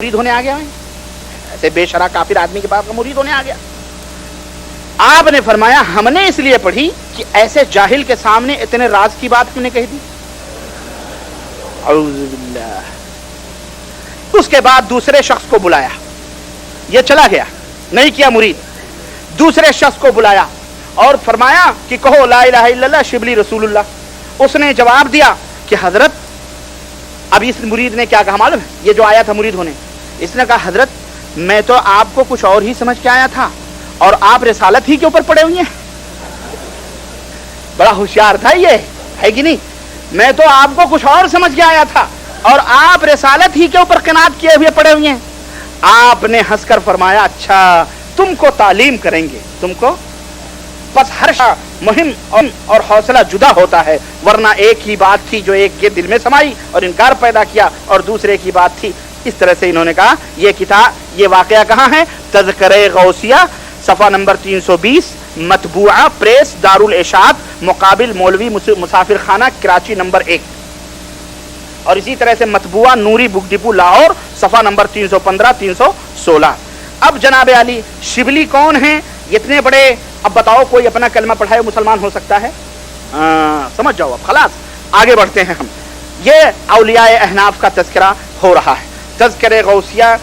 मुरीद होने आ गया है, ऐसे बेशरा काफिर आदमी के पास का मुरीद होने आ गया। आपने फरमाया हमने इसलिए पढ़ी कि ऐसे जाहिल के सामने इतने राज की बात हमने कह दी। औज़ुबिल्लाह। उसके बाद दूसरे शख्स को बुलाया, ये चला गया, नहीं किया मुरीद। दूसरे शख्स को बुलाया और फरमाया कि कहो ला इलाहा इल्लल्लाह शिबली रसूलुल्लाह। उसने जवाब दिया कि हजरत, अब इस मुरीद ने क्या कहा मालूम है, ये जो आया था मुरीद होने, इसने कहा हजरत मैं तो आपको कुछ और ही समझ के आया था और आप रिसालत ही के ऊपर पड़े हुए हैं। बड़ा होशियार था ये, है कि नहीं? मैं तो आपको कुछ और समझ के आया था और आप रिसालत ही के ऊपर किनात किए हुए पड़े हुए हैं। आपने हंसकर फरमाया अच्छा तुमको तालीम करेंगे, तुमको। बस हर मुहिम और हौसला जुदा होता है, वरना एक ही बात थी जो एक के दिल में समाई और इनकार पैदा किया और दूसरे की बात थी। इस तरह से इन्होंने कहा ये किताब, ये वाकया कहाँ है? तज़किरे गौसिया, सफ़ा नंबर 320, मतबूआ प्रेस दारुल इशाद मुकाबिल मौलवी मुसाफिर खाना कराची नंबर 1। और इसी तरह से मतबूआ नूरी बुक डिपो लाहौर सफ़ा नंबर 315 316। अब जनाब अली शिबली कौन है? इतने बड़े, अब बताओ कोई अपना कलमा पढ़ाए मुसलमान हो सकता है? समझ जाओ अब, खलास आगे बढ़ते हैं हम। ये औलियाए अहनाफ का तज़किरा हो रहा है। तज़किरे गौसिया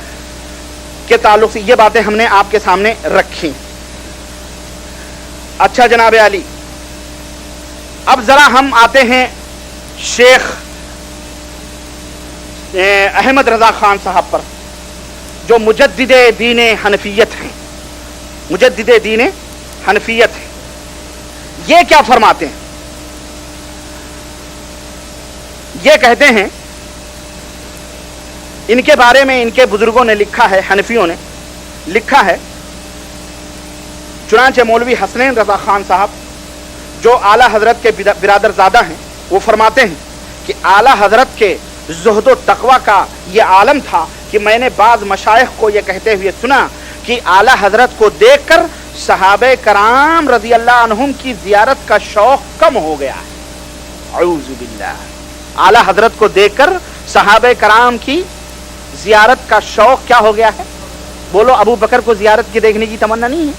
के ताल्लुक से ये बातें हमने आपके सामने रखी। अच्छा जनाब अली, अब जरा हम आते हैं शेख अहमद रजा खान साहब पर, जो मुजद्दिदे दीन हनफियत हैं, मुजद्दिदे दीन हनफियत है। ये क्या फरमाते हैं? ये कहते हैं, इनके बारे में इनके बुजुर्गों ने लिखा है, हनफियों ने लिखा है, चुनांचे मौलवी हसनैन रजा खान साहब जो आला हजरत के बिरादर ज़ादा हैं, वो फरमाते हैं कि आला हजरत के ज़ुहद तक़वा का ये आलम था कि मैंने बाज़ मशाइख को ये कहते हुए सुना कि आला हजरत को देखकर सहाबे कराम रज़ी अल्लाह अन्हुम की ज़ियारत का शौक़ कम हो गया है। औज़ु बिल्लाह। आला हजरत को देखकर सहाबे कराम की ज़ियारत का शौक़ क्या हो गया है? बोलो, अबू बकर को ज़ियारत की देखने की तमन्ना नहीं है?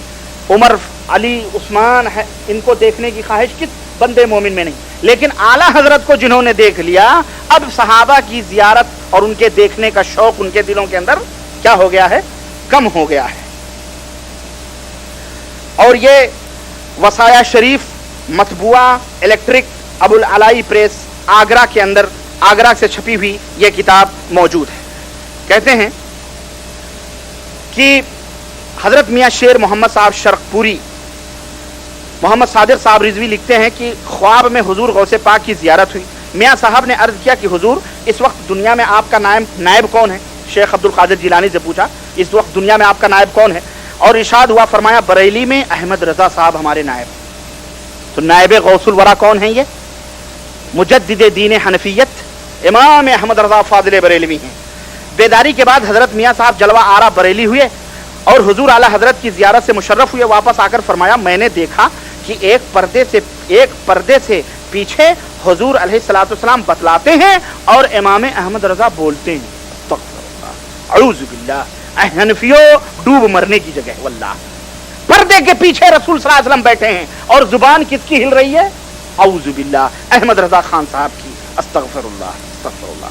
उमर, अली, उस्मान है, इनको देखने की ख्वाहिश किस बंदे मोमिन में नहीं? लेकिन आला हजरत को जिन्होंने देख लिया, अब सहाबा की ज़ियारत और उनके देखने का शौक़ उनके दिलों के अंदर क्या हो गया है? कम हो गया है। और ये वसाया शरीफ मतबूआ इलेक्ट्रिक अबुल अलाई प्रेस आगरा के अंदर, आगरा से छपी हुई ये किताब मौजूद है। कहते हैं कि हजरत मियाँ शेर मोहम्मद साहब शर्कपुरी, मोहम्मद सादिक साहब रिजवी लिखते हैं कि ख्वाब में हुजूर गौसे पाक की ज़ियारत हुई। मियाँ साहब ने अर्ज़ किया कि हुजूर इस वक्त दुनिया में आपका नायब कौन है? शेख अब्दुल कादिर जिलानी से पूछा इस वक्त दुनिया में आपका नायब कौन है? और इरशाद हुआ, फरमाया बरेली में अहमद रजा साहब हमारे नायब। तो नायब गौसुल वरा कौन है? ये मुजद्दिदे दीन हनफियत इमाम अहमद रजा फाजिल बरेलवी हैं। बेदारी के बाद हजरत मियाँ साहब जलवा आरा बरेली हुए और हुजूर आला हजरत की ज़ियारत से मुशर्रफ हुए। वापस आकर फरमाया, मैंने देखा कि एक पर्दे से पीछे हुजूर अलैहिस्सलाम बतलाते हैं और इमाम अहमद रजा बोलते हैं। औज़ु बिल्लाह। हनफियों, डूब मरने की जगह वल्लाह। पर्दे के पीछे रसूल सल्लल्लाहु अलैहि वसल्लम बैठे हैं और जुबान किसकी हिल रही है? औज़ु बिल्लाह, अहमद रजा खान साहब की। अस्तगफिरुल्लाह, अस्तगफिरुल्लाह।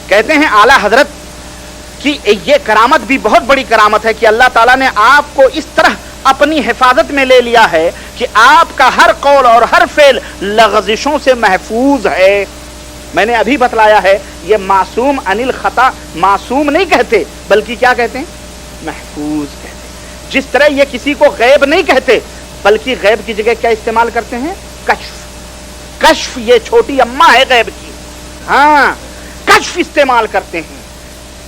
कहते हैं आला हजरत की ये करामत भी बहुत बड़ी करामत है कि अल्लाह ताला ने आपको इस तरह अपनी हिफाजत में ले लिया है कि आपका हर कौल और हर फेल लग़ज़िशों से महफूज है। मैंने अभी बतलाया है, ये मासूम अनिल खता, मासूम नहीं कहते बल्कि क्या कहते हैं? महफूज कहते हैं। जिस तरह ये किसी को गैब नहीं कहते बल्कि गैब की जगह क्या इस्तेमाल करते हैं? कश्फ। कश्फ ये छोटी अम्मा है गैब की। हाँ, कश्फ इस्तेमाल करते हैं।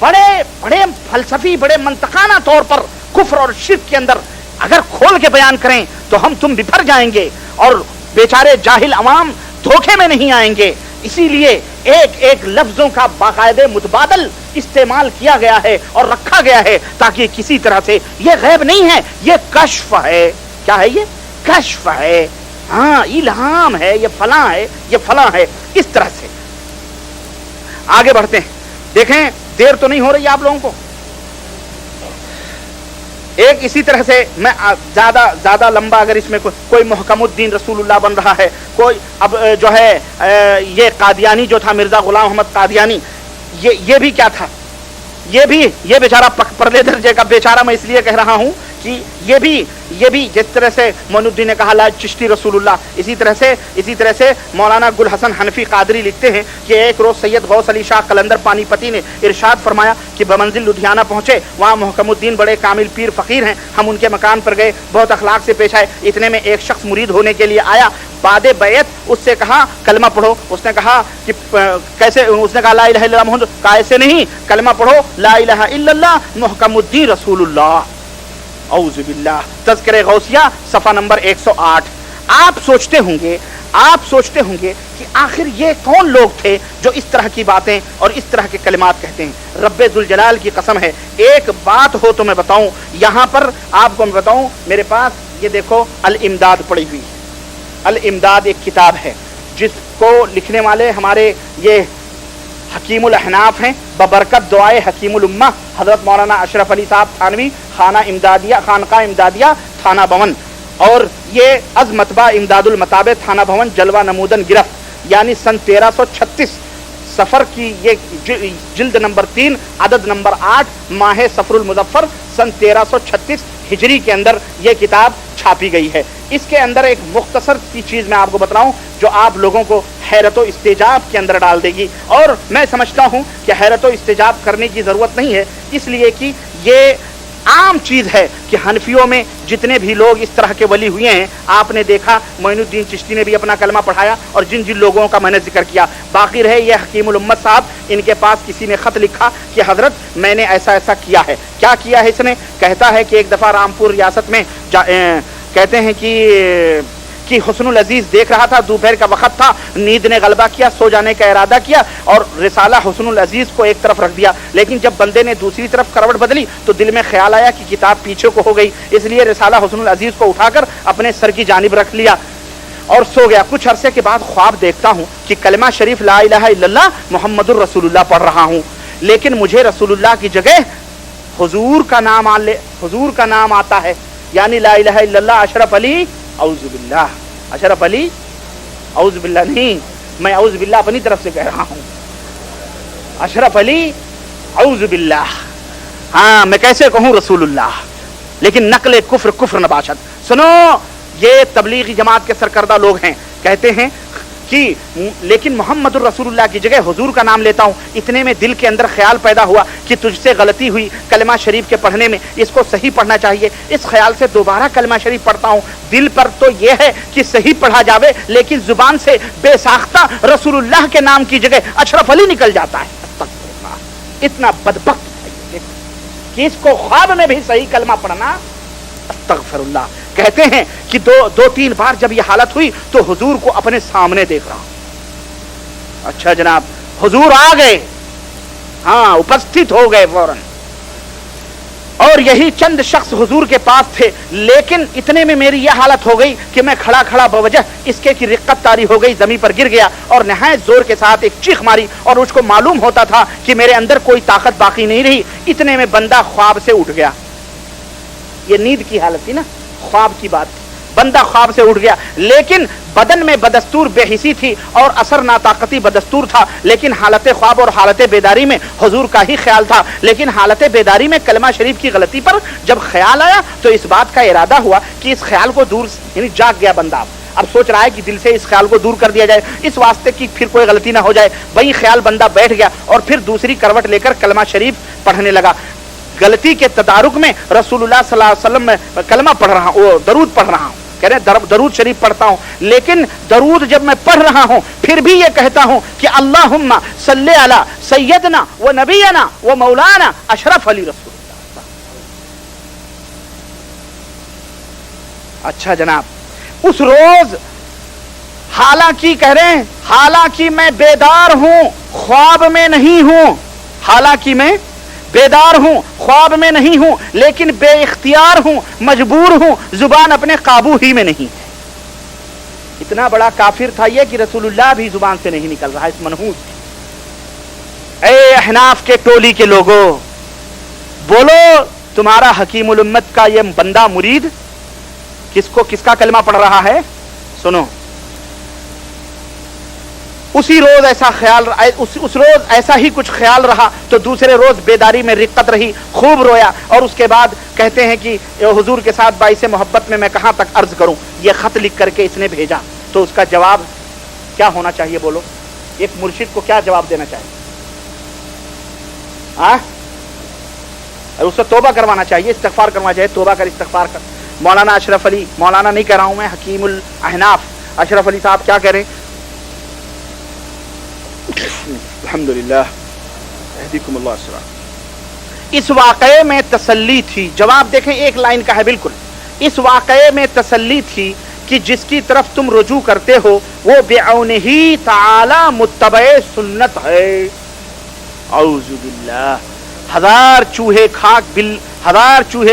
बड़े बड़े फलसफी, बड़े मंतकाना तौर पर कुफ्र और शिर्क के अंदर अगर खोल के बयान करें तो हम तुम बिफर जाएंगे और बेचारे जाहिल अवाम धोखे में नहीं आएंगे। इसीलिए एक एक लफ्जों का बाकायदे मुतबादल इस्तेमाल किया गया है और रखा गया है ताकि किसी तरह से ये गैब नहीं है, ये कश्फ है। क्या है ये? कश्फ है। हाँ, इल्हाम है, ये फलां है, ये फलां है। इस तरह से आगे बढ़ते हैं। देखें, देर तो नहीं हो रही आप लोगों को? एक इसी तरह से मैं ज्यादा लंबा अगर इसमें कोई मुहकमुद्दीन रसूलुल्लाह बन रहा है, कोई अब जो है ये कादियानी जो था मिर्जा गुलाम अहमद कादियानी, ये भी क्या था, ये बेचारा परले दर्जे का बेचारा मैं इसलिए कह रहा हूं कि ये भी जिस तरह से मोइनुद्दीन ने कहा ला चिश्ती रसूलुल्लाह, इसी तरह से मौलाना गुल हसन हनफी कादरी लिखते हैं कि एक रोज सैयद गौस अली शाह कलंदर पानीपती ने इरशाद फरमाया कि बमंजिल लुधियाना पहुंचे, वहाँ मुहकमुद्दीन बड़े कामिल पीर फकीर हैं, हम उनके मकान पर गए, बहुत अखलाक से पेश आए। इतने में एक शख्स मुरीद होने के लिए आया, बादे बैत उससे कहा कलमा पढ़ो, उसने कहा कि कैसे, उसने कहा ला इलाहा इल्लल्लाह मुहम्मद, कैसे नहीं, कलमा पढ़ो ला इलाहा इल्लल्लाह मुहकमुद्दीन रसूलुल्लाह। औज़ु बिल्लाह, तज़किरे गौसिया सफ़ा नंबर 108। आप सोचते होंगे कि आखिर ये कौन लोग थे जो इस तरह की बातें और इस तरह के कलिमात कहते हैं। रब्बे जुल जलाल की कसम है, एक बात हो तो मैं बताऊं, यहाँ पर आपको मैं बताऊं, मेरे पास ये देखो अल इमदाद पड़ी हुई है। अल इमदाद एक किताब है जिसको लिखने वाले हमारे ये हकीमुल अहनाफ हैं, बबरकत दुआए हकीमुल उम्मा हजरत मौलाना अशरफ अली साहब थानवी, खानका इमदादिया थाना भवन, और ये अजमतबा इमदादुल मताबे थाना भवन जलवा नमूदन गिरफ्त, यानी सन 1336 सफर की ये जिल्द नंबर 3 अदद नंबर 8 माह सफरुल मुजफ्फर सन 1336 हिजरी के अंदर ये किताब छापी गई है। इसके अंदर एक मुख्तसर की चीज मैं आपको बताऊं जो आप लोगों को हैरत व इस्तेजाब के अंदर डाल देगी, और मैं समझता हूं कि हैरत व इस्तेजाब करने की जरूरत नहीं है, इसलिए कि ये आम चीज है कि हनफियों में जितने भी लोग इस तरह के वली हुए हैं, आपने देखा मोइनुद्दीन चिश्ती ने भी अपना कलमा पढ़ाया, और जिन जिन लोगों का मैंने जिक्र किया, बाकी रहे ये हकीमुल उम्मत साहब, इनके पास किसी ने खत लिखा कि हजरत मैंने ऐसा ऐसा किया है। क्या किया है इसने? कहता है कि एक दफा रामपुर रियासत में कहते हैं कि हुस्नुल अजीज देख रहा था, दोपहर का वक्त था, नींद ने गलबा किया, सो जाने का इरादा किया और रिसाला हुस्नुल अजीज को एक तरफ रख दिया, लेकिन जब बंदे ने दूसरी तरफ करवट बदली तो दिल में ख्याल आया कि किताब पीछे को हो गई, इसलिए रिसाला हुस्नुल अजीज को उठाकर अपने सर की जानिब रख लिया और सो गया। कुछ अरसे के बाद ख्वाब देखता हूँ कि कलमा शरीफ ला इलाहा इल्लल्लाह मुहम्मदुर रसूलुल्लाह पढ़ रहा हूँ, लेकिन मुझे रसूलुल्लाह की जगह हुजूर का नाम आता है, यानी ला इलाहा इल्लल्लाह अशरफ अली औज़ु बिल्लाह, अशरफ अली औज़ु बिल्लाह नहीं, मैं औज़ु बिल्लाह अपनी तरफ से कह रहा हूं, अशरफ अली औज़ु बिल्लाह। हाँ, मैं कैसे कहूं रसूलुल्लाह, लेकिन नकले कुफ्र नबाशत। सुनो, ये तबलीगी जमात के सरकर्दा लोग हैं, कहते हैं कि लेकिन मोहम्मदुर रसूलुल्लाह की जगह हुजूर का नाम लेता हूं। इतने में दिल के अंदर ख्याल पैदा हुआ कि तुझसे गलती हुई कलमा शरीफ के पढ़ने में, इसको सही पढ़ना चाहिए। इस ख्याल से दोबारा कलमा शरीफ पढ़ता हूं। दिल पर तो यह है कि सही पढ़ा जावे, लेकिन जुबान से बेसाख्ता रसूलुल्लाह के नाम की जगह अशरफ अली निकल जाता है। इतना बदबख्त है कि इसको ख्वाब में भी सही कलमा पढ़ना, अस्तगफिरुल्लाह। कहते हैं कि दो तीन बार जब ये हालत हुई तो हुजूर को अपने सामने देख रहा हूं। अच्छा जनाब, हुजूर आ गए, हाँ उपस्थित हो गए फौरन, और यही चंद शख्स हुजूर के पास थे, लेकिन इतने में मेरी यह हालत हो गई कि मैं खड़ा खड़ा बवजह इसके की रिक्कत तारी हो गई, जमीन पर गिर गया और नहायत जोर के साथ एक चीख मारी, और उसको मालूम होता था कि मेरे अंदर कोई ताकत बाकी नहीं रही। इतने में बंदा ख्वाब से उठ गया। ये नींद की हालत थी ना, ख्वाब की बात थी। बंदा ख्वाब से उठ गया, लेकिन बदन में बदस्तूर बेहिसी थी और असर नाताकती बदस्तूर था, लेकिन हालत ख्वाब और हालत बेदारी में हुजूर का ही ख्याल था। लेकिन हालत बेदारी में कलमा शरीफ की गलती पर जब ख्याल आया तो इस बात का इरादा हुआ कि इस ख्याल को दूर, यानी जाग गया बंदा, अब सोच रहा है कि दिल से इस ख्याल को दूर कर दिया जाए, इस वास्ते कि फिर कोई गलती ना हो जाए। वही ख्याल बंदा बैठ गया और फिर दूसरी करवट लेकर कलमा शरीफ पढ़ने लगा। गलती के तदारुक में रसूलुल्लाह सल्लल्लाहु अलैहि वसल्लम में कलमा पढ़ रहा हूँ, दरूद पढ़ रहा हूँ, कह रहे दरूद शरीफ पढ़ता हूँ, लेकिन दरूद जब मैं पढ़ रहा हूँ फिर भी ये कहता हूँ कि अल्लाहुम्मा सल्ले अला सैयदना व नबीना व मौलाना अशरफ अली रसूलुल्लाह। अच्छा जनाब, उस रोज हालांकि कह रहे हैं, हालांकि मैं बेदार हूं, ख्वाब में नहीं हूं, हालांकि मैं बेदार हूं, ख्वाब में नहीं हूं, लेकिन बेइख्तियार हूं, मजबूर हूं, जुबान अपने काबू ही में नहीं। इतना बड़ा काफिर था ये कि रसूलुल्लाह भी जुबान से नहीं निकल रहा, इस मनहूस। اے احناف کے ٹولی کے لوگوں، بولو تمہارا حکیم الامت کا یہ بندہ مرید کس کا کلمہ پڑھ رہا ہے؟ سنو، اسی روز ایسا خیال، اس روز ایسا ہی کچھ خیال رہا تو دوسرے روز بیداری میں رقت رہی، خوب رویا، اور اس کے بعد کہتے ہیں کہ حضور کے ساتھ باعث محبت میں کہاں تک عرض کروں، یہ خط لکھ کر کے اس نے بھیجا۔ تو اس کا جواب کیا ہونا چاہیے؟ بولو، ایک مرشد کو کیا جواب دینا چاہیے؟ اس سے توبہ کروانا چاہیے، استغفار کروانا چاہیے، توبہ کر، استغفار کر۔ مولانا اشرف علی، مولانا نہیں کہہ رہا ہوں میں، حکیم الاحناف اشرف علی صاحب کیا کہہ رہے ہیں؟ الحمدللہ اہدیکم اللہ الصراط۔ اس واقعے میں تسلی تھی، جواب دیکھیں ایک لائن کا ہے بالکل، اس واقعے میں تسلی تھی کہ جس کی طرف تم رجوع کرتے ہو وہ بعونہ تعالی متبع سنت ہے۔ اعوذ باللہ، ہزار چوہے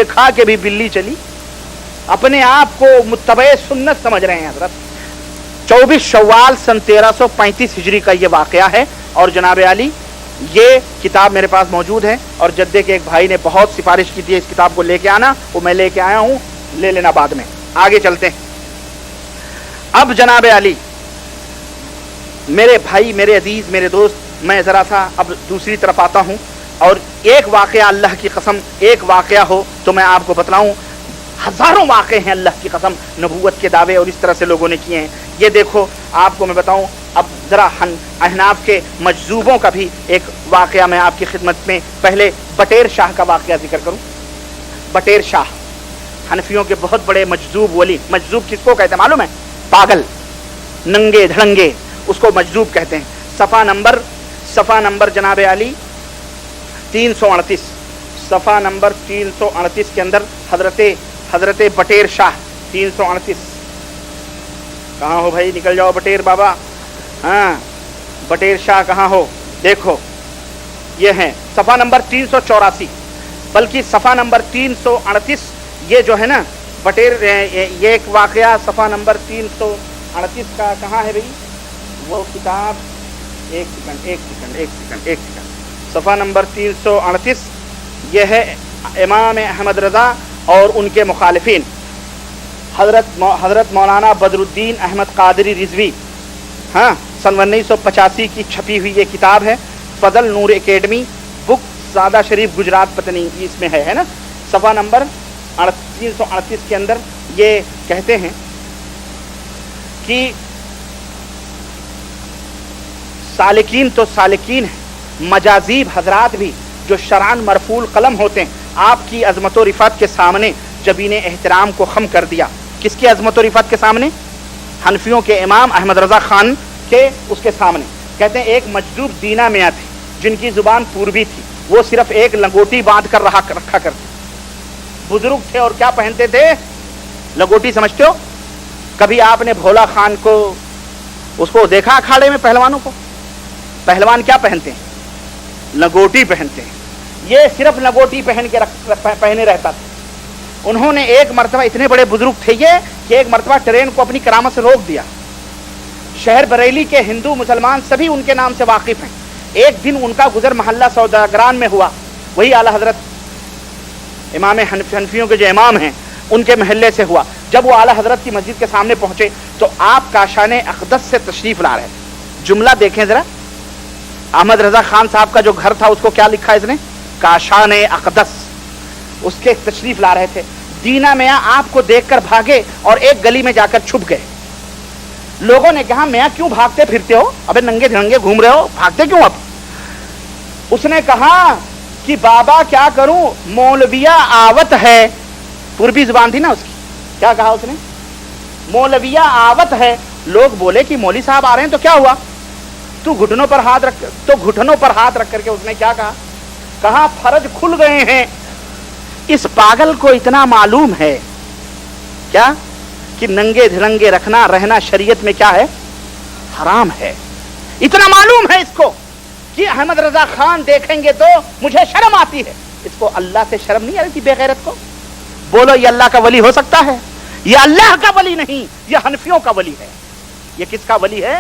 کھا کے بھی بلی چلی، اپنے آپ کو متبع سنت سمجھ رہے ہیں حضرت۔ 24 شوال سن 1335 ہجری کا یہ واقعہ ہے، اور جناب علی یہ کتاب میرے پاس موجود ہے، اور جدے کے ایک بھائی نے بہت سفارش کی تھی اس کتاب کو لے کے آنا، وہ میں لے کے آیا ہوں، لے لینا بعد میں۔ آگے چلتے ہیں۔ اب جناب علی میرے بھائی، میرے عزیز، میرے دوست، میں ذرا سا اب دوسری طرف آتا ہوں، اور ایک واقعہ اللہ کی قسم، ایک واقعہ ہو تو میں آپ کو بتلاؤں، ہزاروں واقعے ہیں اللہ کی قسم، نبوت کے دعوے اور اس طرح سے لوگوں نے کیے ہیں۔ یہ دیکھو آپ کو میں بتاؤں، اب ذرا احناف کے مجذوبوں کا بھی ایک واقعہ میں آپ کی خدمت میں، پہلے بٹیر شاہ کا واقعہ ذکر کروں۔ بٹیر شاہ حنفیوں کے بہت بڑے مجذوب ولی، مجذوب کس کو کہتے ہیں معلوم ہے؟ پاگل، ننگے دھڑنگے، اس کو مجذوب کہتے ہیں۔ صفحہ نمبر جناب علی 338، صفحہ نمبر 338 کے اندر حضرت بٹیر شاہ 338، کہاں ہو بھائی؟ نکل جاؤ بٹیر بابا، ہاں بٹیر شاہ کہاں ہو؟ دیکھو یہ ہے صفحہ نمبر 384، بلکہ صفحہ نمبر 338 یہ جو ہے نا بٹیر، یہ ایک واقعہ صفحہ نمبر 338 کا کہاں ہے بھائی وہ کتاب؟ ایک سیکنڈ، صفحہ نمبر 338 یہ ہے امام احمد رضا اور ان کے مخالفین، حضرت مولانا بدر الدین احمد قادری رضوی، ہاں سن 1985 کی چھپی ہوئی یہ کتاب ہے، فضل نور اکیڈمی بک، زادہ شریف گجرات، پتہ نہیں اس میں ہے نا، صفحہ نمبر 338 کے اندر یہ کہتے ہیں کہ سالکین تو سالکین ہیں، مجازیب حضرات بھی جو شرعاً مرفوع قلم ہوتے ہیں، آپ کی عظمت و رفعت کے سامنے جب انہیں احترام کو خم کر دیا، کس کی عظمت و رفعت کے سامنے؟ حنفیوں کے امام احمد رضا خان کے اس کے سامنے، کہتے ہیں ایک مجذوب دینا میاں تھے جن کی زبان پوربی تھی، وہ صرف ایک لنگوٹی باندھ کر رکھا کرتے، بزرگ تھے اور کیا پہنتے تھے؟ لنگوٹی، سمجھتے ہو؟ کبھی آپ نے بھولا خان کو اس کو دیکھا اکھاڑے میں؟ پہلوانوں کو، پہلوان کیا پہنتے ہیں؟ لنگوٹی پہنتے ہیں، یہ صرف لنگوٹی پہنے رہتا تھا۔ انہوں نے ایک مرتبہ، اتنے بڑے بزرگ تھے یہ، کہ ایک مرتبہ ٹرین کو اپنی کرامت سے روک دیا۔ شہر بریلی کے ہندو مسلمان سبھی ان کے نام سے واقف ہیں۔ ایک دن ان کا گزر محلہ سوداگران میں ہوا، وہی اعلیٰ حضرت امام حنفیوں کے جو امام ہیں ان کے محلے سے ہوا۔ جب وہ اعلیٰ حضرت کی مسجد کے سامنے پہنچے تو آپ کاشان اقدس سے تشریف لا رہے تھے۔ جملہ دیکھیں ذرا، احمد رضا خان صاحب کا جو گھر تھا اس کو کیا لکھا اس نے؟ کاشان اقدس، اس کے تشریف لا رہے تھے۔ دینا میاں آپ کو دیکھ کر بھاگے اور ایک گلی میں جا کر چھپ گئے۔ لوگوں نے کہا میاں کیوں بھاگتے پھرتے ہو؟ ابے ننگے دھڑنگے گھوم رہے ہو، بھاگتے کیوں اب؟ اس نے کہا کہ بابا کیا کروں، مولویہ آوت ہے، پوربی زبان تھی نا اس کی۔ کیا کہا اس نے؟ مولویہ آوت ہے۔ لوگ بولے کہ مولوی صاحب آ رہے ہیں تو کیا ہوا؟ تو گھٹنوں پر ہاتھ رکھ کر کے اس نے کیا کہا؟ کہا فرج کھل گئے ہیں۔ اس پاگل کو اتنا معلوم ہے کیا کہ ننگے دھڑنگے رہنا شریعت میں کیا ہے؟ حرام ہے۔ اتنا معلوم ہے اس کو کہ احمد رضا خان دیکھیں گے تو مجھے شرم آتی ہے۔ اس کو اللہ سے شرم نہیں آ رہی تھی بے غیرت کو؟ بولو یہ اللہ کا ولی ہو سکتا ہے؟ یہ اللہ کا ولی نہیں، یہ حنفیوں کا ولی ہے۔ یہ کس کا ولی ہے؟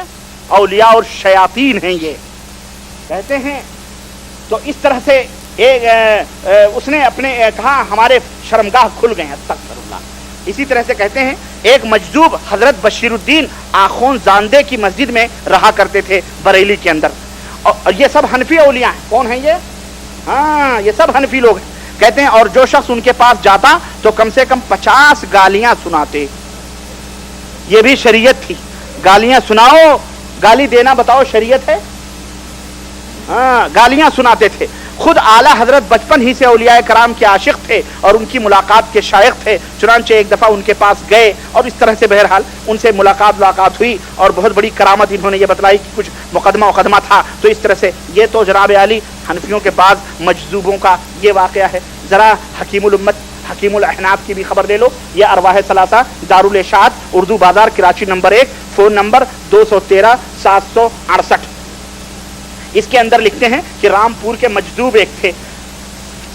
اولیاء اور شیاطین ہیں۔ یہ کہتے ہیں تو اس طرح سے उसने अपने कहा हमारे शर्मगाह खुल गए हैं, अस्तगफिरुल्लाह। इसी तरह से कहते हैं एक मजदूब हजरत बशीरुद्दीन आखोन जानदे की मस्जिद में रहा करते थे बरेली के अंदर, और ये सब हनफी औलिया हैं। कौन है ये? हाँ, ये सब हनफी लोग हैं। कहते हैं और जो शख्स उनके पास जाता तो कम से कम 50 गालियां सुनाते। ये भी शरीयत थी, गालियां सुनाओ, गाली देना बताओ शरीयत है? हाँ, गालियां सुनाते थे। खुद आला हजरत बचपन ही से औलिया कराम के आशिक थे और उनकी मुलाकात के शायक थे। चुनांचे एक दफ़ा उनके पास गए और इस तरह से बहरहाल उनसे मुलाकात हुई और बहुत बड़ी करामत इन्होंने ये बतलाई कि कुछ मुकदमा था। तो इस तरह से ये तो जनाब आली हनफियों के बाद मजदूबों का ये वाक़या है। ज़रा हकीमुल उम्मत हकीमुल अहनाफ की भी खबर ले लो। ये अरवाह सलासा दारुल इरशाद उर्दू बाजार कराची नंबर 1, फ़ोन नंबर 213-768। इसके अंदर लिखते हैं कि रामपुर के मजदूब एक थे,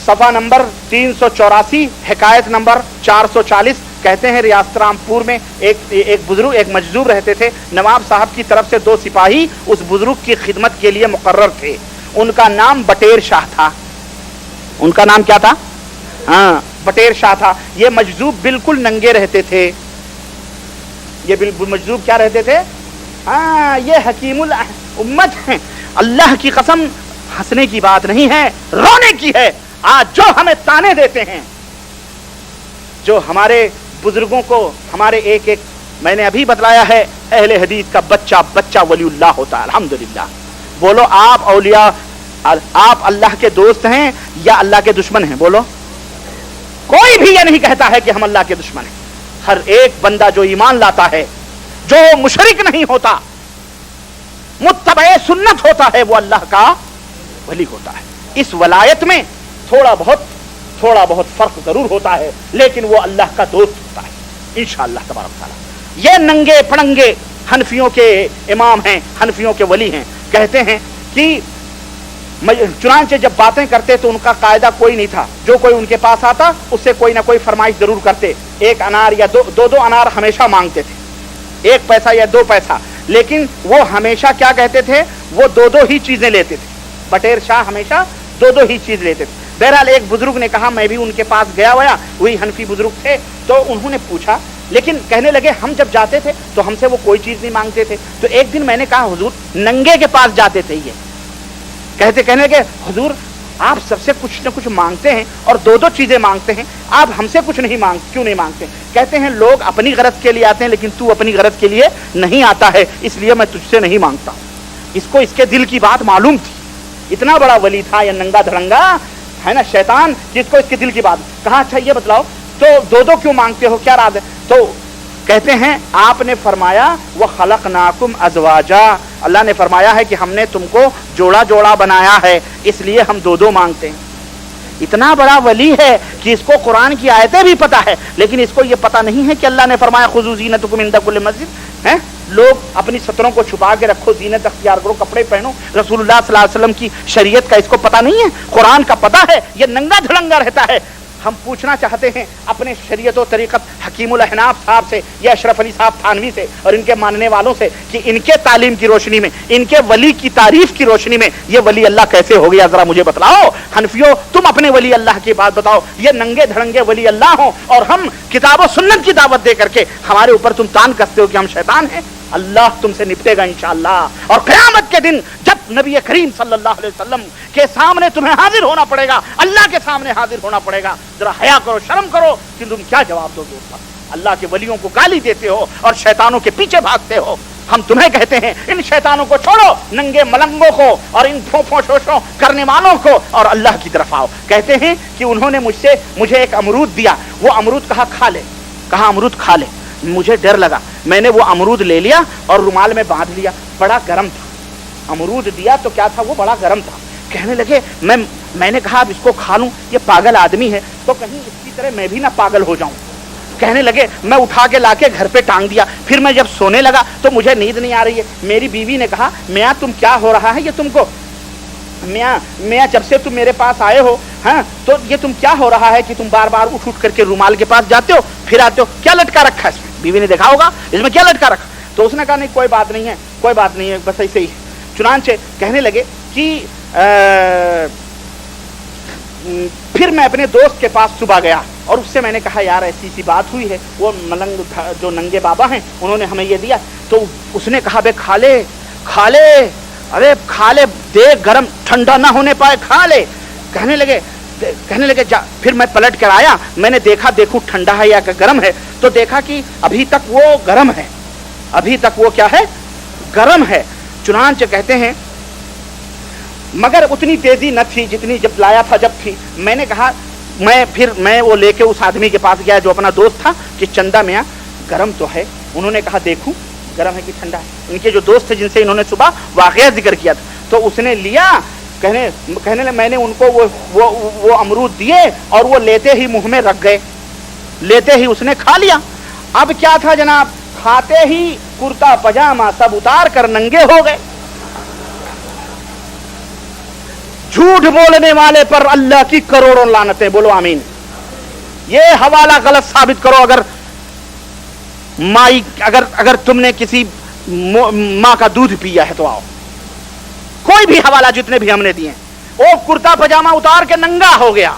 सफ़ा नंबर 384, हिकायत नंबर 440। कहते हैं रियासत रामपुर में एक बुजुर्ग एक मजदूब रहते थे। नवाब साहब की तरफ से 2 सिपाही उस बुजुर्ग की खिदमत के लिए मुकर्रर थे। उनका नाम बटेर शाह था। उनका नाम क्या था? हाँ, बटेर शाह था। ये मजदूब बिल्कुल नंगे रहते थे। ये बिल्कुल मजदूब क्या रहते थे? हाँ, ये हकीमुल उम्मत हैं। अल्लाह की कसम हंसने की बात नहीं है, रोने की है। आज जो हमें ताने देते हैं, जो हमारे बुजुर्गों को हमारे एक मैंने अभी बतलाया है, अहले हदीस का बच्चा वलीउल्लाह होता है। अल्हम्दुलिल्लाह। बोलो आप औलिया, आप अल्लाह के दोस्त हैं या अल्लाह के दुश्मन हैं? बोलो। कोई भी ये नहीं कहता है कि हम अल्लाह के दुश्मन हैं। हर एक बंदा जो ईमान लाता है, जो मुशरिक नहीं होता, मुत्तबे सुन्नत होता है, वो अल्लाह का वली होता है। इस वलायत में थोड़ा बहुत फर्क जरूर होता है, लेकिन वो अल्लाह का दोस्त होता है इंशाअल्लाह तबारक तआला। ये नंगे पड़ंगे हनफियों के इमाम हैं, हनफियों के वली हैं। कहते हैं कि चुनांचे जब बातें करते तो उनका कायदा कोई नहीं था। जो कोई उनके पास आता उससे कोई ना कोई फरमाइश जरूर करते। 1 अनार या दो अनार हमेशा मांगते थे, 1 पैसा या 2 पैसा। लेकिन वो हमेशा क्या कहते थे? वो 2 ही चीजें लेते थे। बटेर शाह हमेशा 2 ही चीज लेते थे। बहरहाल एक बुजुर्ग ने कहा, मैं भी उनके पास गया वही हनफी बुजुर्ग थे, तो उन्होंने पूछा, लेकिन कहने लगे हम जब जाते थे तो हमसे वो कोई चीज नहीं मांगते थे। तो एक दिन मैंने कहा, हुजूर नंगे के पास जाते थे ये। कहने लगे, हुजूर आप सबसे कुछ न कुछ मांगते हैं और 2 चीजें मांगते हैं, आप हमसे कुछ नहीं क्यों नहीं मांगते? कहते हैं लोग अपनी गरज के लिए आते हैं, लेकिन तू अपनी गरज के लिए नहीं आता है, इसलिए मैं तुझसे नहीं मांगता हूं। इसको इसके दिल की बात मालूम थी। इतना बड़ा वली था या नंगा धड़ंगा है ना शैतान, जिसको इसके दिल की बात। कहा अच्छा ये बतलाओ तो 2 क्यों मांगते हो, क्या राज है? तो कहते हैं आपने फरमाया वो खलकनाकुम अज़वाजा, अल्लाह ने फरमाया है कि हमने तुमको जोड़ा बनाया है, इसलिए हम 2 मांगते हैं। इतना बड़ा वली है कि इसको कुरान की आयतें भी पता है, लेकिन इसको ये पता नहीं है कि अल्लाह ने फरमाया खुज़ू ज़ीनतकुम इंदा कुल्लि मस्जिद है। लोग अपनी सतरों को छुपा के रखो, ज़ीनत अख्तियार करो, कपड़े पहनो। रसूलुल्लाह सल्लल्लाहु अलैहि वसल्लम की शरीयत का इसको पता नहीं है, कुरान का पता है, ये नंगा धड़ंगा रहता है। हम पूछना चाहते हैं अपने शरीयत और तरीक़त हकीमुल अहनाफ साहब से या अशरफ अली साहब थानवी से और इनके मानने वालों से कि इनके तालीम की रोशनी में, इनके वली की तारीफ की रोशनी में ये वली अल्लाह कैसे हो गया, जरा मुझे बतलाओ। हनफियों तुम अपने वली अल्लाह की बात बताओ। ये नंगे धड़ंगे वली अल्लाह हो और हम किताब और सुन्नत की दावत दे करके हमारे ऊपर तुम तान कसते हो कि हम शैतान हैं। अल्लाह तुमसे निपटेगा इंशाअल्लाह। और क़यामत के दिन जब नबी करीम सल्लल्लाहु अलैहि वसल्लम के सामने तुम्हें हाजिर होना पड़ेगा, अल्लाह के सामने हाजिर होना पड़ेगा, जरा हया करो, शर्म करो कि तुम क्या जवाब दोगे उस वक्त। अल्लाह के वलियों को गाली देते हो और शैतानों के पीछे भागते हो। हम तुम्हें कहते हैं इन शैतानों को छोड़ो, नंगे मलंगों को और इन फोफो शोशों करने वालों को, और अल्लाह की तरफ आओ। कहते हैं कि उन्होंने मुझे एक अमरूद दिया, वो अमरूद कहा खा ले, कहा अमरूद खा ले। मुझे डर लगा, मैंने वो अमरूद ले लिया और रुमाल में बांध लिया। बड़ा गर्म था, अमरूद दिया तो क्या था, वो बड़ा गर्म था। कहने लगे मैंने कहा अब इसको खा लूं, ये पागल आदमी है, तो कहीं इसकी तरह मैं भी ना पागल हो जाऊं। कहने लगे मैं उठा के लाके घर पे टांग दिया। फिर मैं जब सोने लगा तो मुझे नींद नहीं आ रही है। मेरी बीवी ने कहा मियाँ तुम क्या हो रहा है ये तुमको, मियाँ जब से तुम मेरे पास आए हो, हाँ तो ये तुम क्या हो रहा है कि तुम बार बार उठ करके रुमाल के पास जाते हो फिर आते हो, क्या लटका रखा है इसमें? बीवी ने देखा होगा इसमें क्या लटका रखा। तो उसने कहा नहीं कोई बात नहीं है, कोई बात नहीं है, बस ऐसे ही। चुनांचे कहने लगे कि फिर मैं अपने दोस्त के पास सुबह गया और उससे मैंने कहा यार ऐसी सी बात हुई है, वो मलंग जो नंगे बाबा हैं उन्होंने हमें ये दिया। तो उसने कहा बे खा ले, अरे खा ले, देख गरम ठंडा ना होने पाए, खा ले। कहने लगे जा। फिर मैं पलट कर आया, मैंने देखा देखूं ठंडा है या गर्म है, तो देखा कि अभी तक वो गर्म है, अभी तक वो क्या है, गर्म है। चुनांचे कहते हैं मगर उतनी तेजी न थी जितनी जब लाया था जब थी। मैंने कहा मैं वो लेके उस आदमी के पास गया जो अपना दोस्त था कि चंदा मियाँ गरम तो है। उन्होंने कहा देखूं गरम है कि ठंडा है। उनके जो दोस्त थे जिनसे इन्होंने सुबह वाकया जिक्र किया था, तो उसने लिया, कहने लगे मैंने उनको वो अमरूद दिए और वो लेते ही मुंह में रख गए, लेते ही उसने खा लिया। अब क्या था जनाब, खाते ही कुर्ता पजामा सब उतार कर नंगे हो गए। झूठ बोलने वाले पर अल्लाह की करोड़ों लानतें, बोलो आमीन। ये हवाला गलत साबित करो। अगर तुमने किसी माँ का दूध पिया है तो आओ, कोई भी हवाला जितने भी हमने दिए, वो कुर्ता पजामा उतार के नंगा हो गया,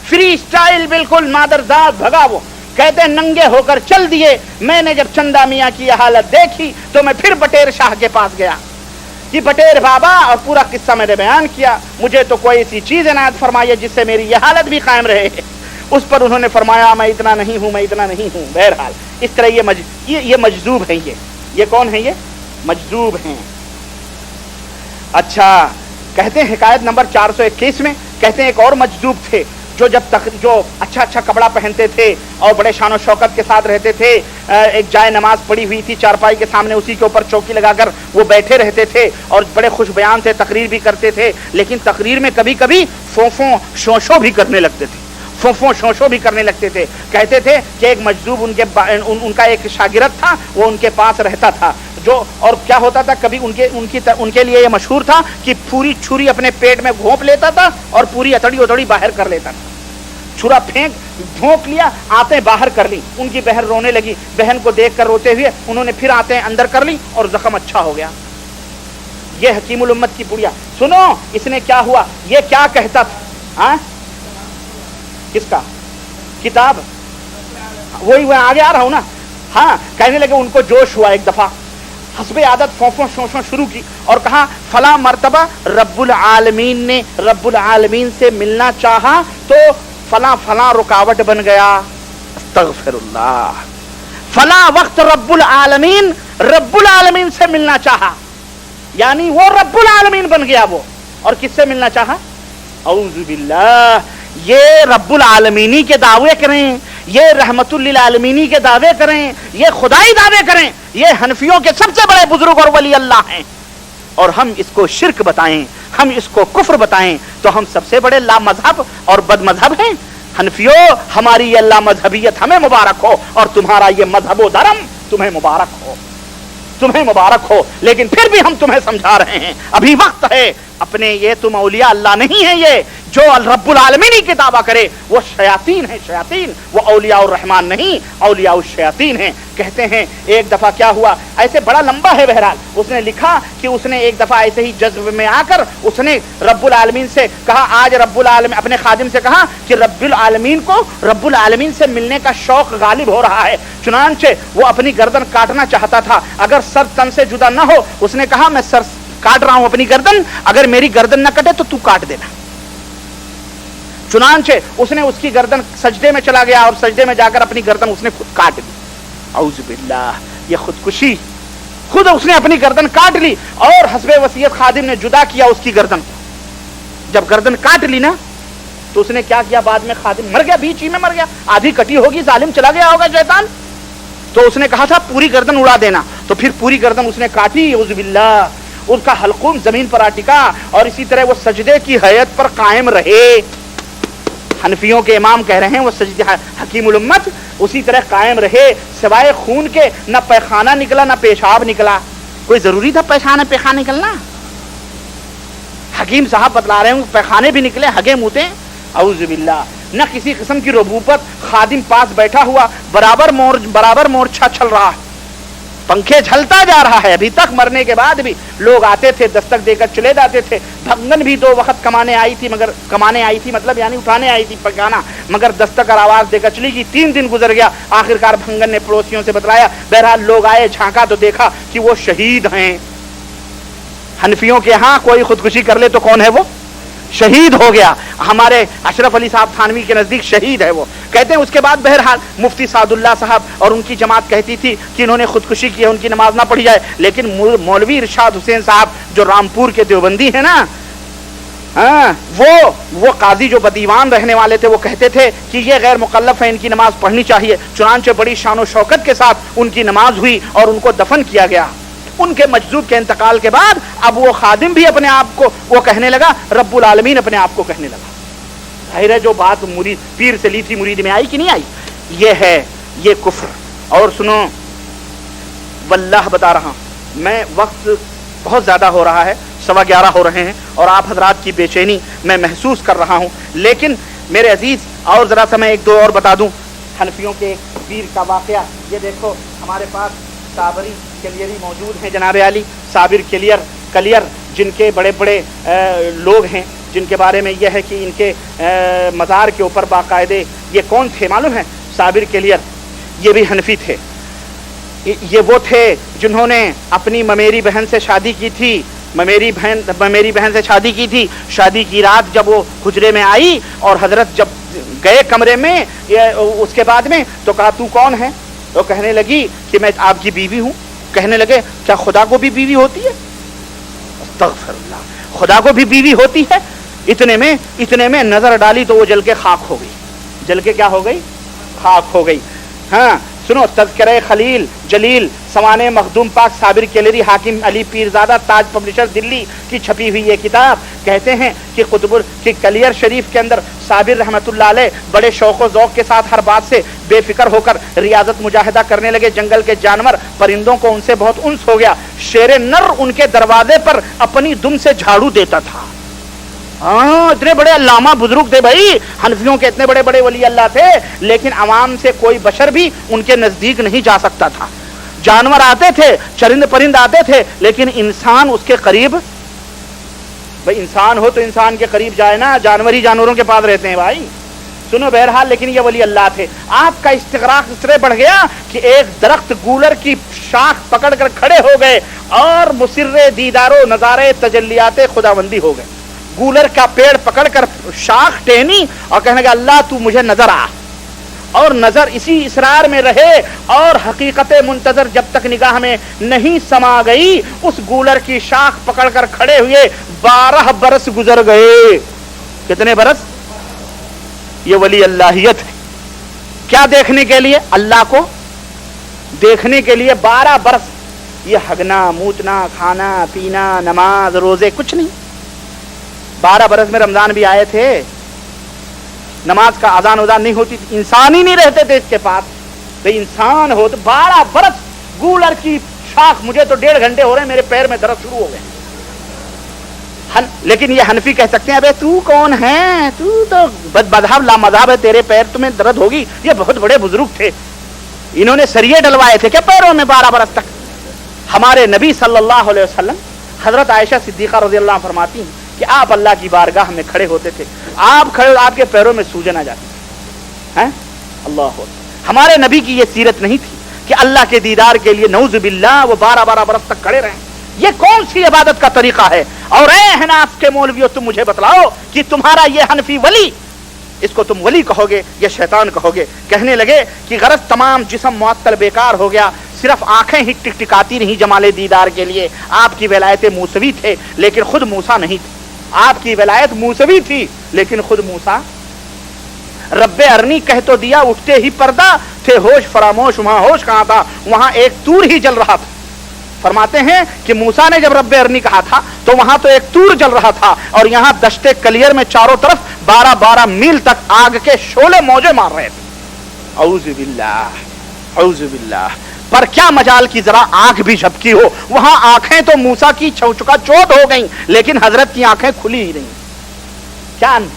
फ्री स्टाइल बिल्कुल मादरजात भगा। वो कहते नंगे होकर चल दिए। मैंने जब चंदा मियाँ की यह हालत देखी तो मैं फिर बटेर शाह के पास गया कि बटेर बाबा, और पूरा किस्सा मैंने बयान किया, मुझे तो कोई ऐसी चीज इनायत फरमाइए जिससे मेरी यह हालत भी कायम रहे। उस पर उन्होंने फरमाया मैं इतना नहीं हूं, मैं इतना नहीं हूं। बहरहाल इस तरह ये मजजूब हैं। ये कौन है? ये मजजूब हैं। अच्छा, कहते हैं हिकायत नंबर 421 में, कहते हैं एक और मजजूब थे जो जो अच्छा कपड़ा पहनते थे और बड़े शान और शौकत के साथ रहते थे। एक जाए नमाज पड़ी हुई थी चारपाई के सामने, उसी के ऊपर चौकी लगाकर वो बैठे रहते थे और बड़े खुश बयान थे, तकरीर भी करते थे। लेकिन तकरीर में कभी कभी फोफों शोशो भी करने लगते थे, थे। कहते थे कि एक मजदूब उनका एक शागिर्द था, वो उनके पास रहता था जो, और क्या होता था कभी उनके लिए ये मशहूर था कि पूरी छुरी अपने पेट में घोंप लेता था और पूरी अतड़ी बाहर कर लेता था। छुरा भोंक लिया, आते बाहर कर ली। उनकी बहन रोने लगी, बहन को देखकर रोते हुए उन्होंने फिर आते अंदर कर ली और जख्म अच्छा हो गया। ये हकीमुल उम्मत की पुड़िया। सुनो इसने क्या हुआ, ये क्या कहता था? किसका किताब? वही आगे आ रहा हूं ना। हाँ, कहने लगे उनको जोश हुआ, एक दफा हस्बे आदत फोफों शोशों शुरू की और कहा फला मर्तबा रब्बुल आलमीन से मिलना चाहा तो फला रुकावट बन गया। अस्तगफिरुल्लाह। फला वक्त रब्बुल आलमीन से मिलना चाहा, यानी वो रब्बुल आलमीन बन गया वो। और किससे मिलना चाहा? औज़ु बिल्लाह। ये रब्बुल आलमीनी के दावे करें, ये रहमतुल लिल आलमीनी के दावे करें, ये खुदाई दावे करें, ये हनफियों के सबसे बड़े बुजुर्ग और वली अल्लाह हैं, और हम इसको शिर्क बताएं, हम इसको कुफ्र बताएं तो हम सबसे बड़े लामजहब और बदमजहब हैं। हनफियों, हमारी ये लामजहबियत हमें मुबारक हो और तुम्हारा ये मजहब धर्म तुम्हें मुबारक हो। लेकिन फिर भी हम तुम्हें समझा रहे हैं, अभी वक्त है अपने, ये तुम औलिया अल्लाह नहीं है। ये जो रब्बुल आलमीन की दावा करे वो शयातीन है, शयातीन। वो औलिया और रहमान नहीं, औलिया और शयातीन हैं। कहते हैं एक दफा क्या हुआ, ऐसे बड़ा लंबा है, बहरहाल उसने लिखा कि उसने एक दफा ऐसे ही जज्ब में आकर उसने रब्बुल आलमीन से कहा, आज रब्बुल आलमीन अपने खादिम से कहा कि रब्बुल आलमीन से मिलने का शौक गालिब हो रहा है। चुनांचे वो अपनी गर्दन काटना चाहता था, अगर सर तन से जुदा ना हो, उसने कहा मैं सर काट रहा हूं अपनी गर्दन, अगर मेरी गर्दन न कटे तो तू काट देना। चुनांचे उसने उसकी गर्दन सजदे में चला गया और सजदे में जाकर अपनी गर्दन उसने खुद काट ली। औज़ु बिल्लाह, ये खुदकुशी, खुद उसने अपनी गर्दन काट ली और हस्बे वसीयत खादिम ने जुदा किया उसकी गर्दन को। जब गर्दन काट ली ना तो उसने क्या किया, बाद में खादिम मर गया, बीच ही में मर गया, आधी कटी होगी, जालिम चला गया होगा शैतान। तो उसने कहा था पूरी गर्दन उड़ा देना, तो फिर पूरी गर्दन उसने काटी। औज़ु बिल्लाह, उसका हलकुम जमीन पर आ टिका और इसी तरह वो सजदे की हैत पर कायम रहे। हनफियों के इमाम कह रहे हैं वो सजदे, हकीमुल उम्मत उसी तरह कायम रहे, सिवाय खून के न पैखाना निकला न पेशाब निकला। कोई जरूरी था पैखाना निकलना? हकीम साहब बतला रहे हैं पैखाने भी निकले, हगे मुते। औज़ु बिल्लाह। न किसी किस्म की रबूबत, खादिम पास बैठा हुआ, बराबर मोर्चा चल रहा है, पंखे झलता जा रहा है, अभी तक मरने के बाद भी लोग आते थे, दस्तक देकर चले जाते थे। भंगन भी 2 वक्त कमाने आई थी, मगर कमाने आई थी मतलब यानी उठाने आई थी पकाना, मगर दस्तक और आवाज देकर चली गई। 3 दिन गुजर गया, आखिरकार भंगन ने पड़ोसियों से बतलाया। बहरहाल लोग आए, झांका तो देखा कि वो शहीद हैं। हनफियों के यहाँ कोई खुदकुशी कर ले तो कौन है वो? शहीद हो गया। हमारे अशरफ अली साहब थानवी के नजदीक शहीद है वो। कहते हैं उसके बाद बहरहाल मुफ्ती सादुल्लाह साहब और उनकी जमात कहती थी कि इन्होंने खुदकुशी की है, उनकी नमाज ना पढ़ी जाए। लेकिन मौलवी इरशाद हुसैन साहब जो रामपुर के देवबंदी है ना, वो काजी जो बदीवान रहने वाले थे, वो कहते थे कि ये गैर मुकल्लफ है, इनकी नमाज पढ़नी चाहिए। चुनांचे बड़ी शान शौकत के साथ उनकी नमाज हुई और उनको दफन किया गया। उनके मजदूब के इंतकाल के बाद अब वो खादिम भी अपने आप को वो कहने लगा, रब्बुल आलमीन अपने आप को कहने लगा। जाहिर है जो बात मुरीद पीर से ली थी मुरीद में आई कि नहीं आई? ये है ये कुफ्र। और सुनो, वल्लाह बता रहा हूं मैं, वक्त बहुत ज्यादा हो रहा है, 11:15 हो रहे हैं और आप हजरात की बेचैनी मैं महसूस कर रहा हूं। लेकिन मेरे अजीज, और जरा सा मैं 1-2 और बता दूं हनफियों के एक पीर का वाकया। ये देखो हमारे पास साबरी कलियरी मौजूद हैं, जनाब आली साबिर कलियर जिनके बड़े बड़े लोग हैं, जिनके बारे में यह है कि इनके मज़ार के ऊपर बाकायदे, ये कौन थे मालूम है? साबिर कलियर, ये भी हनफी थे। ये वो थे जिन्होंने अपनी ममेरी बहन से शादी की थी। ममेरी बहन से शादी की थी। शादी की रात जब वो हुजरे में आई और हजरत जब गए कमरे में, उसके बाद में तो कहा तू कौन है? तो कहने लगी कि मैं आपकी बीवी हूं। कहने लगे क्या खुदा को भी बीवी होती है? अस्तगफिरुल्लाह, खुदा को भी बीवी होती है? इतने में नजर डाली तो वो जल के खाक हो गई। जल के क्या हो गई? खाक हो गई। हाँ सुनो, तज़किरा खलील जलील सवाने मखदूम पाक साबिर केलरी हाकिम अली पीरजादा ताज पब्लिशर दिल्ली की छपी हुई ये किताब। कहते हैं कि कुतुबुल कि कलियर शरीफ के अंदर साबिर रहमतुल्लाह अलैह बड़े शौक़ ज़ौक़ के साथ हर बात से बेफिक्र होकर रियाजत मुजाहिदा करने लगे। जंगल के जानवर परिंदों को उनसे बहुत उन्स हो गया। शेर नर उनके दरवाजे पर अपनी दुम से झाड़ू देता था। हाँ, इतने बड़े अल्लामा बुजुर्ग थे भाई, हनफियों के इतने बड़े बड़े वली अल्लाह थे, लेकिन अवाम से कोई बशर भी उनके नजदीक नहीं जा सकता था। जानवर आते थे, चरिंद परिंद आते थे, लेकिन इंसान उसके करीब, भाई इंसान हो तो इंसान के करीब जाए ना, जानवर ही जानवरों के पास रहते हैं भाई। सुनो बहरहाल, लेकिन ये वली अल्लाह थे। आपका इस्तिगराक इस तरह बढ़ गया कि एक दरख्त गूलर की शाख पकड़ कर खड़े हो गए और मुसिर्रे दीदारो नजारे तजल्लियाते खुदाबंदी हो गए। गूलर का पेड़ पकड़कर शाख टेनी और कहने लगा अल्लाह तू मुझे नजर आ, और नजर इसी इसरार में रहे और हकीकत मुंतजर जब तक निगाह में नहीं समा गई, उस गूलर की शाख पकड़कर खड़े हुए 12 बरस गुजर गए। कितने बरस? ये वली अल्लाहियत है। क्या देखने के लिए? अल्लाह को देखने के लिए 12 बरस। ये हगना मूतना खाना पीना नमाज रोजे कुछ नहीं। 12 बरस में रमजान भी आए थे, नमाज का अजान उजान नहीं होती, इंसान ही नहीं रहते थे इसके पास। तो इंसान हो तो 12 बरस गूलर की शाख, मुझे तो 1.5 घंटे हो रहे हैं, मेरे पैर में दर्द शुरू हो गए। लेकिन ये हनफी कह सकते हैं अबे तू कौन है, तू तो बदमज़हब लामज़हब है, तेरे पैर तुम्हें दर्द होगी। ये बहुत बड़े बुजुर्ग थे, इन्होंने सरिये डलवाए थे क्या पैरों में 12 बरस तक? हमारे नबी सल्लल्लाहु अलैहि वसल्लम, हजरत आयशा सिद्दीक़ा रज़ियल्लाहु अन्हा फरमाती हैं कि आप अल्लाह की बारगाह में खड़े होते थे, आप खड़े आपके पैरों में सूजन आ जाती है। अल्लाह, हमारे नबी की ये सीरत नहीं थी कि अल्लाह के दीदार के लिए नऊज़ बिल्लाह वो 12-12 बरस तक खड़े रहें। ये कौन सी इबादत का तरीका है? और ए हनाफ के मौलवियों, तुम मुझे बतलाओ कि तुम्हारा ये हनफी वली, इसको तुम वली कहोगे या शैतान कहोगे? कहने लगे कि गरज तमाम जिस्म मुअत्तल बेकार हो गया, सिर्फ आंखें ही टिकटिकाती नहीं जमाले दीदार के लिए। आपकी वलायत मूसवी थे लेकिन खुद मूसा नहीं थे। आपकी वलायत मूसवी थी लेकिन खुद मूसा, रब्बे अरनी कह तो दिया उठते ही पर्दा, थे होश फरामोश, वहां होश कहां था, वहां एक तूर ही जल रहा था। फरमाते हैं कि मूसा ने जब रब्बे अरनी कहा था तो वहां तो एक तूर जल रहा था, और यहां दश्ते कलियर में चारों तरफ 12-12 मील तक आग के शोले मौजे मार रहे थे। औज़ु बिल्लाह, औज़ु बिल्लाह। पर क्या मजाल की जरा आंख भी झपकी हो, वहां आंखें तो मूसा की चौचका चौथ हो गई, लेकिन हजरत की आंखें खुली ही नहीं।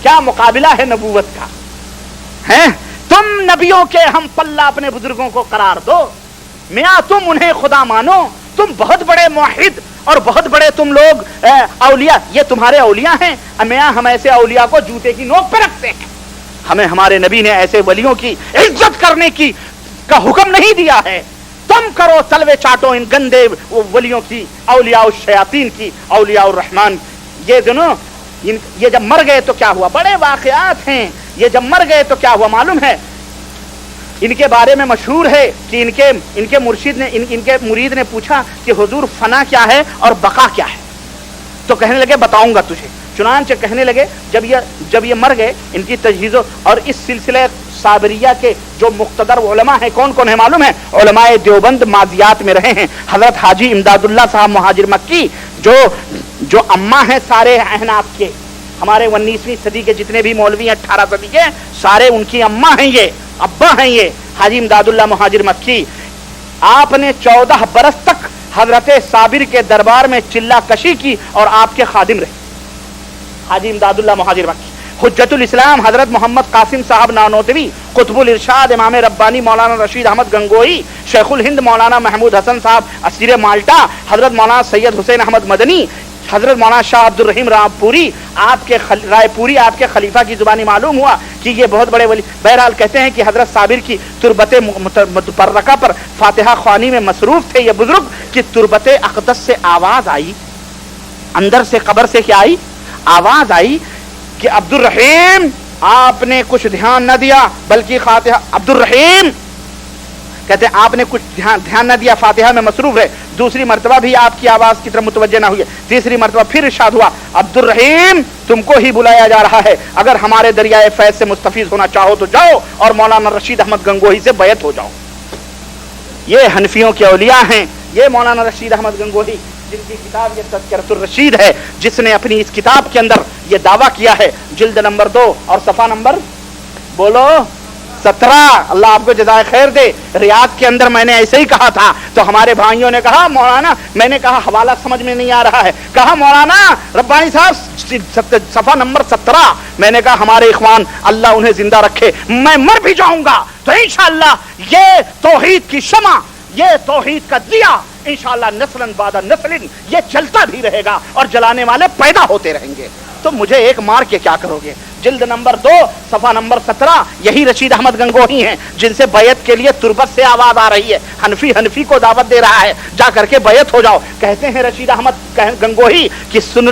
क्या मुकाबिला है नबूवत का? हैं तुम नबियों के हम पल्ला अपने बुजुर्गों को करार दो। मियां तुम उन्हें खुदा मानो, तुम बहुत बड़े मुवहिद और बहुत बड़े तुम लोग औलिया, ये तुम्हारे औलिया हैं। मियां हम ऐसे औलिया को जूते की नोक पे रखते हैं। हमें हमारे नबी ने ऐसे वलियों की इज्जत करने की का हुक्म नहीं दिया है। तुम करो तलवे चाटो इन गंदे वलियों की, औलिया शयातीन की, औलिया रहमान। ये दोनों ये जब मर गए तो क्या हुआ, बड़े वाकयात हैं। ये जब मर गए तो क्या हुआ मालूम है, इनके बारे में मशहूर है कि इनके मुर्शिद ने इनके मुरीद ने पूछा कि हुजूर फना क्या है और बका क्या है, तो कहने लगे बताऊंगा तुझे। चुनांचे कहने लगे जब ये मर गए, इनकी तजहीज़ों और इस सिलसिले साबरिया के जो मुख्तदर उलमा है, कौन कौन है मालूम है, उलमाए देवबंद माजियात में रहे हैं। हजरत हाजी इमदादुल्लाह साहब मुहाजिर मक्की जो अम्मा है सारे अहनाफ के, हमारे 19वीं सदी के जितने भी मौलवी हैं 18 सदी के, सारे उनकी अम्मा हैं, ये अब्बा हैं। ये हाजी इमदादुल्लाह मुहाजिर मक्की, आपने 14 बरस तक हजरत साबिर के दरबार में चिल्ला कशी की और आपके खादिम रहे। हाजी इमदादुल्लाह मुहाजिर मक्की, हुज्जतुल इस्लाम हजरत मोहम्मद कासिम साहब नानोतवी, कुतुबुल इरशाद इमाम रब्बानी मौलाना रशीद अहमद गंगोई, शेखुल हिंद मौलाना महमूद हसन साहब असीर माल्टा, हजरत मौलाना सैयद हुसैन अहमद मदनी, हजरत मौलाना शाह अब्दुल रहीम रायपुरी, रायपुरी आपके खलीफा की जुबानी मालूम हुआ कि ये बहुत बड़े वली। बहरहाल कहते हैं कि हजरत साबिर की तुरबत मुतबर्रका पर फातिहा ख्वानी में मसरूफ थे ये बुजुर्ग कि तुरबत अक़दस से आवाज आई, अंदर से कब्र से क्या आई, आवाज आई कि अब्दुल रहीम आपने कुछ ध्यान न दिया, बल्कि फातिहा, अब्दुल रहीम कहते हैं आपने कुछ ध्यान न दिया, फातिहा में मसरूफ है। दूसरी मर्तबा भी आपकी आवाज की तरफ मुतवज्जे न हुई। तीसरी मर्तबा फिर इरशाद हुआ, अब्दुल रहीम तुमको ही बुलाया जा रहा है, अगर हमारे दरियाए फैज से मुस्तफीज होना चाहो तो जाओ और मौलाना रशीद अहमद गंगोही से बैत हो जाओ। ये हनफियों के औलिया हैं, ये मौलाना रशीद अहमद गंगोही जिनकी किताब ये तज़किरतुर रशीद है, जिसने अपनी इस किताब के अंदर ये दावा किया है, जिल्द नंबर 2 और सफा नंबर बोलो 17। अल्लाह आपको जज़ाए खैर दे। रियाद के अंदर मैंने ऐसे ही कहा था तो हमारे भाइयों ने कहा मौलाना, मैंने कहा हवाला समझ में नहीं आ रहा है, कहा मौलाना रब्बानी साहब सफा नंबर 17। मैंने कहा हमारे इख्वान अल्लाह उन्हें जिंदा रखे, मैं मर भी जाऊंगा तो इंशाअल्लाह ये तौहीद की शमा, ये तौहीद का दिया इंशाअल्लाह नस्लन बादा नस्लिन ये चलता भी रहेगा और जलाने वाले पैदा होते रहेंगे। तो मुझे एक मार के क्या करोगे। जिल्द नंबर 2 सफा नंबर 17, यही रशीद अहमद गंगोही हैं जिनसे बैत के लिए तुरबत से आवाज आ रही है। हनफी को दावत दे रहा है, जा करके बैत हो जाओ। कहते हैं रशीद अहमद गंगोही कि सुन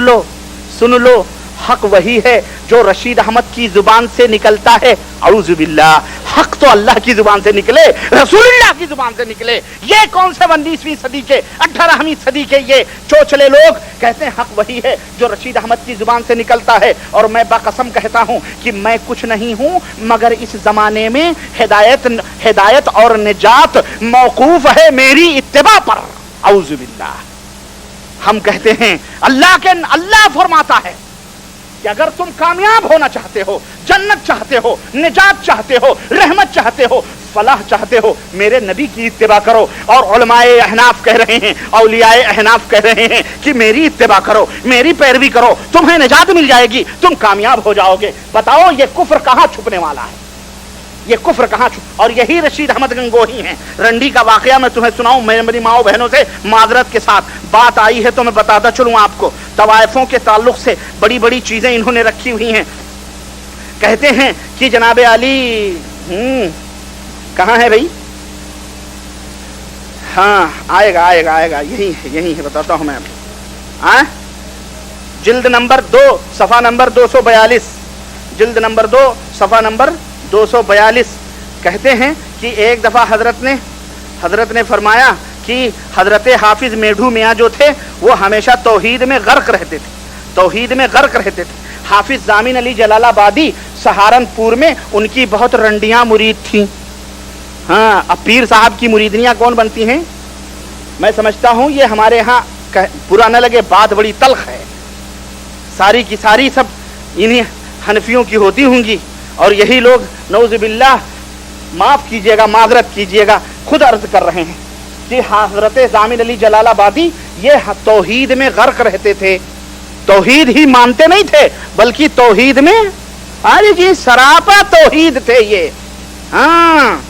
लो हक वही है जो रशीद अहमद की जुबान से निकलता है। औज़ु बिल्लाह, हक तो अल्लाह की जुबान से निकले, रसूलुल्लाह की जुबान से निकले। ये कौन से 19वीं सदी के 18वीं सदी के ये चोचले लोग कहते हैं हक वही है जो रशीद अहमद की जुबान से निकलता है। और मैं बाकसम कहता हूं कि मैं कुछ नहीं हूं मगर इस जमाने में हिदायत और निजात मौकूफ है मेरी इत्तिबा पर। औज़ु बिल्लाह। हम कहते हैं अल्लाह फरमाता है कि अगर तुम कामयाब होना चाहते हो, जन्नत चाहते हो, निजात चाहते हो, रहमत चाहते हो, फलाह चाहते हो, मेरे नबी की इत्तिबा करो। और उलमाए अहनाफ कह रहे हैं, औलियाए अहनाफ कह रहे हैं कि मेरी इत्तिबा करो, मेरी पैरवी करो, तुम्हें निजात मिल जाएगी, तुम कामयाब हो जाओगे। बताओ ये कुफ्र कहां छुपने वाला है, ये कुफ्र कहां छुप। और यही रशीद अहमद गंगोही हैं। रंडी का वाकया मैं तुम्हें सुनाऊं, मेरी माओ बहनों से माजरत के साथ बात आई है तो मैं बताता चलूं आपको। तवाइफों के ताल्लुक से बड़ी बड़ी चीजें इन्होंने रखी हुई हैं। कहते हैं कि जनाबे अली कहाँ है भाई, हाँ आएगा यही है बताता हूं मैं आपको। जिल्द नंबर 2 सफा नंबर 242, जिल्द नंबर 2 सफा नंबर 242। कहते हैं कि एक दफा हजरत ने फरमाया कि हजरत हाफिज मेढू मियाँ जो थे वो हमेशा तौहीद में गर्क रहते थे। हाफिज जामिन अली जलालाबादी सहारनपुर में उनकी बहुत रंडियां मुरीद थी। हाँ, अब पीर साहब की मुरीदनियां कौन बनती हैं, मैं समझता हूं ये हमारे यहाँ बुरा न लगे बात बड़ी तल्ख है, सारी की सारी सब इन्हीं हनफियों की होती होंगी। और यही लोग नौज़ बिल्लाह, माफ कीजिएगा, माजरत कीजिएगा, खुद अर्ज कर रहे हैं कि हजरत जामिन अली जलालाबादी ये तौहीद में गर्क रहते थे। तौहीद ही मानते नहीं थे बल्कि तौहीद में अरे जी सरापा तौहीद थे ये। हाँ,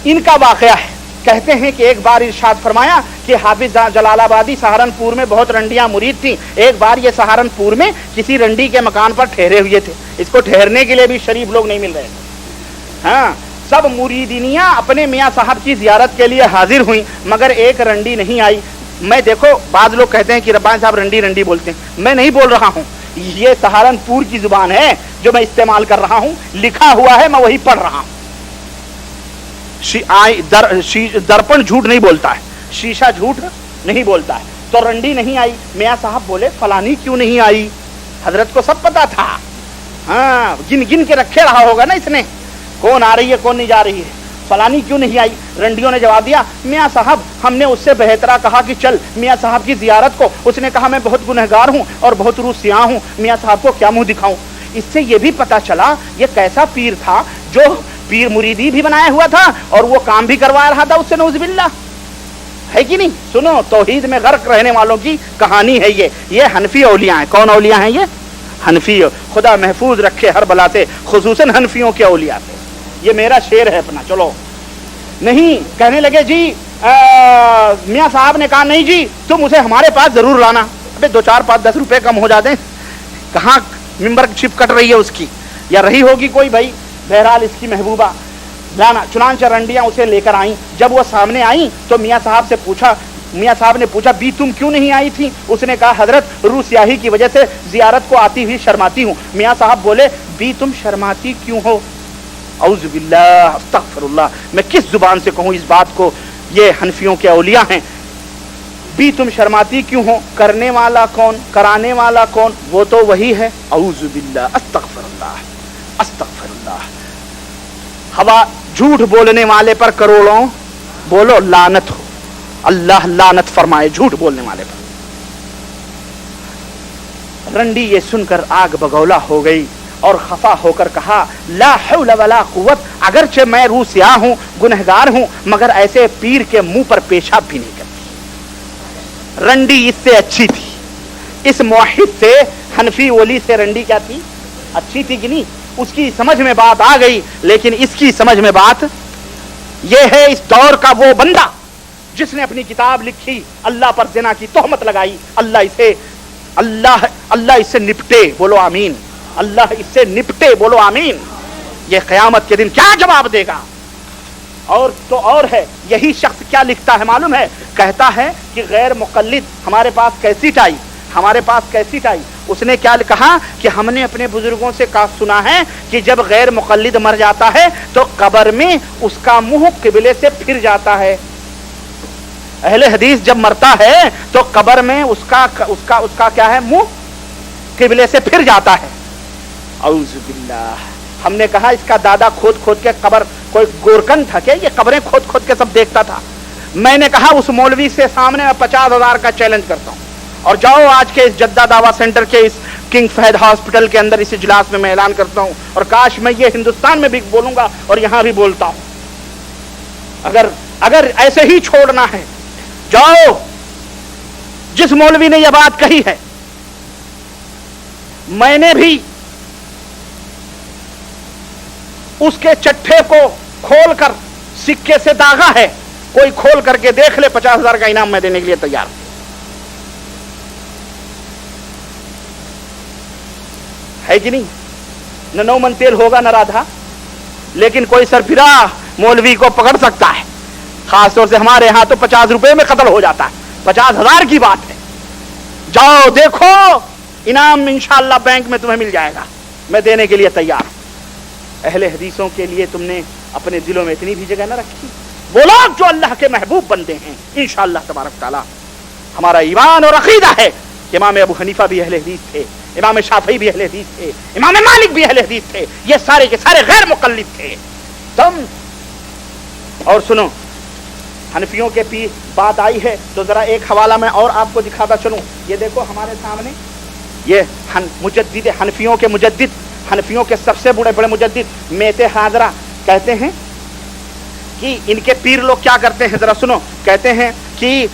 इनका वाकया है کہتے ہیں کہ ایک بار ارشاد فرمایا کہ حافظ جلال آبادی سہارنپور میں بہت رنڈیاں مرید تھیں. ایک بار یہ سہارنپور میں کسی رنڈی کے مکان پر ٹھہرے ہوئے تھے. اس کو ٹھہرنے کے لیے بھی شریف لوگ نہیں مل رہے تھے. ہاں, سب مریدینیاں اپنے میاں صاحب کی زیارت کے لیے حاضر ہوئیں, مگر ایک رنڈی نہیں آئی. میں دیکھو بعض لوگ کہتے ہیں کہ ربانی صاحب رنڈی رنڈی بولتے ہیں. میں نہیں بول رہا ہوں, یہ سہارنپور کی زبان ہے جو میں استعمال کر رہا ہوں, لکھا ہوا ہے, میں وہی پڑھ رہا ہوں. درپن جھوٹ نہیں بولتا ہے, شیشہ جھوٹ نہیں بولتا ہے. تو رنڈی نہیں آئی. میاں صاحب بولے فلانی کیوں نہیں آئی؟ حضرت کو سب پتا تھا. ہاں, گن گن کے رکھے رہا ہوگا نا اس نے, کون آ رہی ہے کون نہیں جا رہی ہے. فلانی کیوں نہیں آئی؟ رنڈیوں نے جواب دیا, میاں صاحب ہم نے اس سے بہترا کہا کہ چل میاں صاحب کی زیارت کو. اس نے کہا میں بہت گنہگار ہوں اور بہت روح سیاہ ہوں, میاں صاحب کو کیا منہ دکھاؤں. اس سے یہ بھی پتا چلا یہ کیسا پیر تھا جو پیر مریدی بھی بنایا ہوا تھا اور وہ کام بھی کروا رہا تھا اس سے, نعوذ باللہ, ہے کہ نہیں. سنو, توحید میں غرق رہنے والوں کی کہانی ہے یہ حنفی اولیاء ہیں. کون اولیاء ہیں یہ؟ حنفی. خدا محفوظ رکھے ہر بلا سے, خصوصاً حنفیوں کے اولیاء سے. یہ میرا شعر ہے اپنا. چلو نہیں, کہنے لگے جی میاں صاحب نے کہا نہیں جی تم اسے ہمارے پاس ضرور لانا. ابے 2 4 5 10 روپے کم ہو جاتے ہیں, کہاں ممبر شپ کٹ رہی ہے اس کی, یا رہی ہوگی کوئی بھائی. بہرحال اس کی محبوبہ لانا. چنانچہ رنڈیاں اسے لے کر آئیں. جب وہ سامنے آئیں تو میاں صاحب سے پوچھا, میاں صاحب نے پوچھا بی تم کیوں نہیں آئی تھی؟ اس نے کہا حضرت روح سیاہی کی وجہ سے زیارت کو آتی ہوئی شرماتی ہوں. میاں صاحب بولے بی تم شرماتی کیوں ہو؟ اعوذ باللہ, استغفر اللہ, میں کس زبان سے کہوں اس بات کو. یہ حنفیوں کے اولیاء ہیں. بھی تم شرماتی کیوں ہو؟ کرنے والا کون, کرانے والا کون؟ وہ تو وہی ہے. اعوذ باللہ, استغفر اللہ, استغفر اللہ. ہوا جھوٹ بولنے والے پر کروڑوں بولو لعنت ہو, اللہ لعنت فرمائے جھوٹ بولنے والے پر. رنڈی یہ سن کر آگ بگولا ہو گئی اور خفا ہو کر کہا لا حول ولا قوت, اگرچہ میں روح سیاہ ہوں, گنہگار ہوں, مگر ایسے پیر کے منہ پر پیشاب بھی نہیں کرتی. رنڈی اس سے اچھی تھی, اس موحد سے, حنفی ولی سے رنڈی کیا تھی؟ اچھی تھی کہ نہیں؟ اس کی سمجھ میں بات آ گئی. لیکن اس کی سمجھ میں بات یہ ہے, اس دور کا وہ بندہ جس نے اپنی کتاب لکھی, اللہ پر زنا کی تہمت لگائی, اللہ اس سے نپٹے, بولو آمین. اللہ اس سے نپٹے, بولو آمین. یہ قیامت کے دن کیا جواب دے گا؟ اور تو اور ہے, یہی شخص کیا لکھتا ہے معلوم ہے؟ کہتا ہے کہ غیر مقلد ہمارے پاس کیسٹ آئی, ہمارے پاس کیسٹ آئی. اس نے کیا کہا کہ ہم نے اپنے بزرگوں سے سنا ہے کہ جب غیر مقلد مر جاتا ہے تو قبر میں اس کا منہ قبلے سے پھر جاتا ہے. اہل حدیث جب مرتا ہے تو قبر میں اس کا کیا ہے؟ منہ قبلے سے پھر جاتا ہے. اعوذ باللہ. ہم نے کہا اس کا دادا کھود کھود کے قبر, کوئی گورکن تھا کہ یہ قبریں کھود کھود کے سب دیکھتا تھا. میں نے کہا اس مولوی سے سامنے میں 50,000 کا چیلنج کرتا ہوں, اور جاؤ آج کے اس جدہ دعویٰ سینٹر کے اس کنگ فہد ہاسپٹل کے اندر اس اجلاس میں اعلان کرتا ہوں, اور کاش میں یہ ہندوستان میں بھی بولوں گا اور یہاں بھی بولتا ہوں. اگر ایسے ہی چھوڑنا ہے, جاؤ جس مولوی نے یہ بات کہی ہے, میں نے بھی اس کے چٹھے کو کھول کر سکے سے داغا ہے, کوئی کھول کر کے دیکھ لے, 50,000 کا انعام میں دینے کے لیے تیار. ہے کہ نہیں؟ نہ 9 من تیل ہوگا نہ رادھا, لیکن کوئی سرفراہ مولوی کو پکڑ سکتا ہے. خاص طور سے ہمارے ہاں تو 50 روپے میں قتل ہو جاتا ہے, 50,000 کی بات ہے. جاؤ دیکھو, انعام انشاءاللہ بینک میں تمہیں مل جائے گا, میں دینے کے لیے تیار. اہل حدیثوں کے لیے تم نے اپنے دلوں میں اتنی بھی جگہ نہ رکھی. وہ لوگ جو اللہ کے محبوب بندے ہیں انشاءاللہ تبارک تعالی, ہمارا ایمان اور عقیدہ ہے کہ امام ابو حنیفہ بھی اہل حدیث تھے, امام شافعی بھی اہل حدیث تھے, امام مالک بھی اہل حدیث تھے, یہ سارے کے سارے غیر مقلد تھے. تم اور سنو, حنفیوں کے پی بات آئی ہے تو ذرا ایک حوالہ میں اور آپ کو دکھاتا چلوں. یہ دیکھو ہمارے سامنے, یہ مجدد حنفیوں کے مجدد, حنفیوں کے سب سے بڑے مجدد میت حاضرہ کہتے ہیں کہ ان کے پیر لوگ کیا کرتے ہیں, ذرا سنو. کہتے ہیں کہ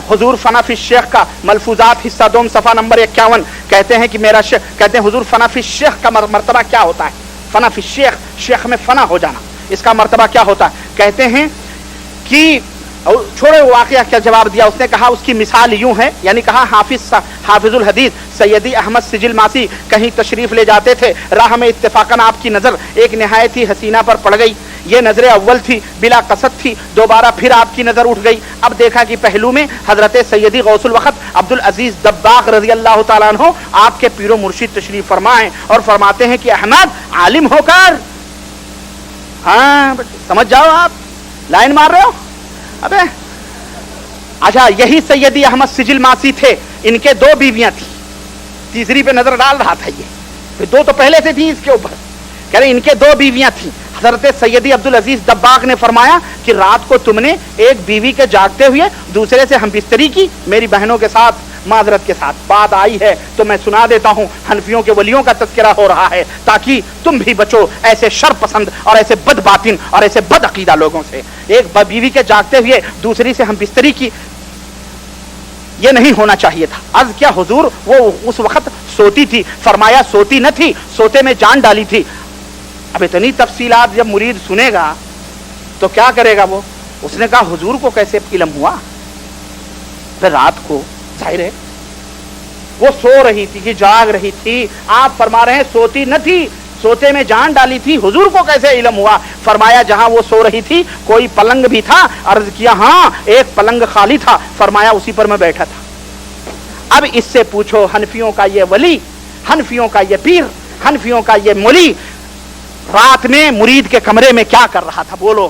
حضور فنا فی الشیخ کا ملفوظات حصہ 2 صفحہ نمبر 51, کہتے ہیں کہ میرا کہتے ہیں حضور فنا فی الشیخ کا مرتبہ کیا ہوتا ہے. فنا فی الشیخ, شیخ میں فنا ہو جانا, اس کا مرتبہ کیا ہوتا ہے؟ کہتے ہیں کہ और छोड़ो वाकया क्या जवाब दिया उसने, कहा उसकी मिसाल यूं है, यानी कहा हाफिजुल हदीस सैयदी अहमद सिजिल मासी कहीं तशरीफ ले जाते थे, राह में इत्तेफाकन आपकी नजर एक निहायत ही हसीना पर पड़ गई। ये नजर अव्वल थी, बिला कसद थी, दोबारा फिर आपकी नजर उठ गई। अब देखा कि पहलू में हजरत सैयदी गौसुल वक्त अब्दुल अजीज दब्बाग रजी अल्लाह तआला अन्हु आपके पीरो मुर्शिद तशरीफ फरमाए और फरमाते हैं कि अहमद आलिम होकर, हाँ समझ जाओ, आप लाइन मार रहे हो अबे। अच्छा, यही सैयदी अहमद सिजिल मासी थे, इनके 2 बीवियां थी, तीसरी पे नजर डाल रहा था ये, फिर 2 तो पहले से थी इसके ऊपर, कह रहे इनके 2 बीवियां थी। हजरत सैयदी अब्दुल अजीज दब्बाग ने फरमाया कि रात को तुमने एक बीवी के जागते हुए दूसरे से हमबिस्तरी की, मेरी बहनों के साथ माजरत के साथ बात आई है तो मैं सुना देता हूं, हनफियों के वलियों का तज़किरा हो रहा है ताकि तुम भी बचो ऐसे शर पसंद और ऐसे बदबातिन और ऐसे बदअकीदा लोगों से। एक बीवी के जागते हुए दूसरी से हमबिस्तरी की, ये नहीं होना चाहिए था। अर्ज क्या हुजूर, वो उस वक्त सोती थी, फरमाया सोती न थी, सोते में जान डाली थी। अब इतनी तफसीलात जब मुरीद सुनेगा तो क्या करेगा वो? उसने कहा हुजूर को कैसे इल्म हुआ? फिर रात को जाहिर है वो सो रही थी कि जाग रही थी, आप फरमा रहे हैं सोती न थी, सोते में जान डाली थी, हुजूर को कैसे इल्म हुआ? फरमाया जहां वो सो रही थी कोई पलंग भी था। अर्ज किया हाँ, एक पलंग खाली था, फरमाया उसी पर मैं बैठा था। अब इससे पूछो हनफियों का ये वली, हनफियों का ये पीर, हनफियों का ये मौली रात में मुरीद के कमरे में क्या कर रहा था? बोलो।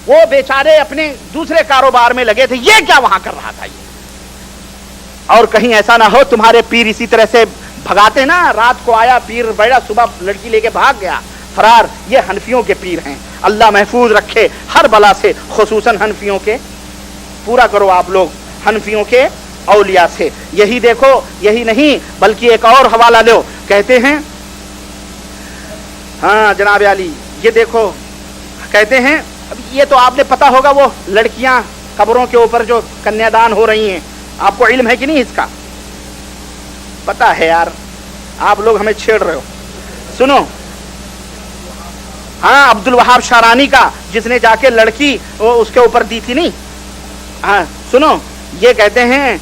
वो बेचारे अपने दूसरे कारोबार में लगे थे, ये क्या वहां कर रहा था ये? और कहीं ऐसा ना हो तुम्हारे पीर इसी तरह से भगाते ना, रात को आया पीर बैठा, सुबह लड़की लेके भाग गया फरार। ये हनफियों के पीर हैं, अल्लाह महफूज रखे हर बला से, खुसूसन हनफियों के। पूरा करो आप लोग हनफियों के औलिया से। यही देखो, यही नहीं बल्कि एक और हवाला लो, कहते हैं हाँ जनाब आली, ये देखो कहते हैं, अब ये तो आपने पता होगा वो लड़कियां कब्रों के ऊपर जो कन्यादान हो रही हैं, आपको इल्म है कि नहीं इसका? पता है यार, आप लोग हमें छेड़ रहे हो। सुनो, हाँ अब्दुल वहाब शारानी का जिसने जाके लड़की वो उसके ऊपर दी थी नहीं, हाँ सुनो, ये कहते हैं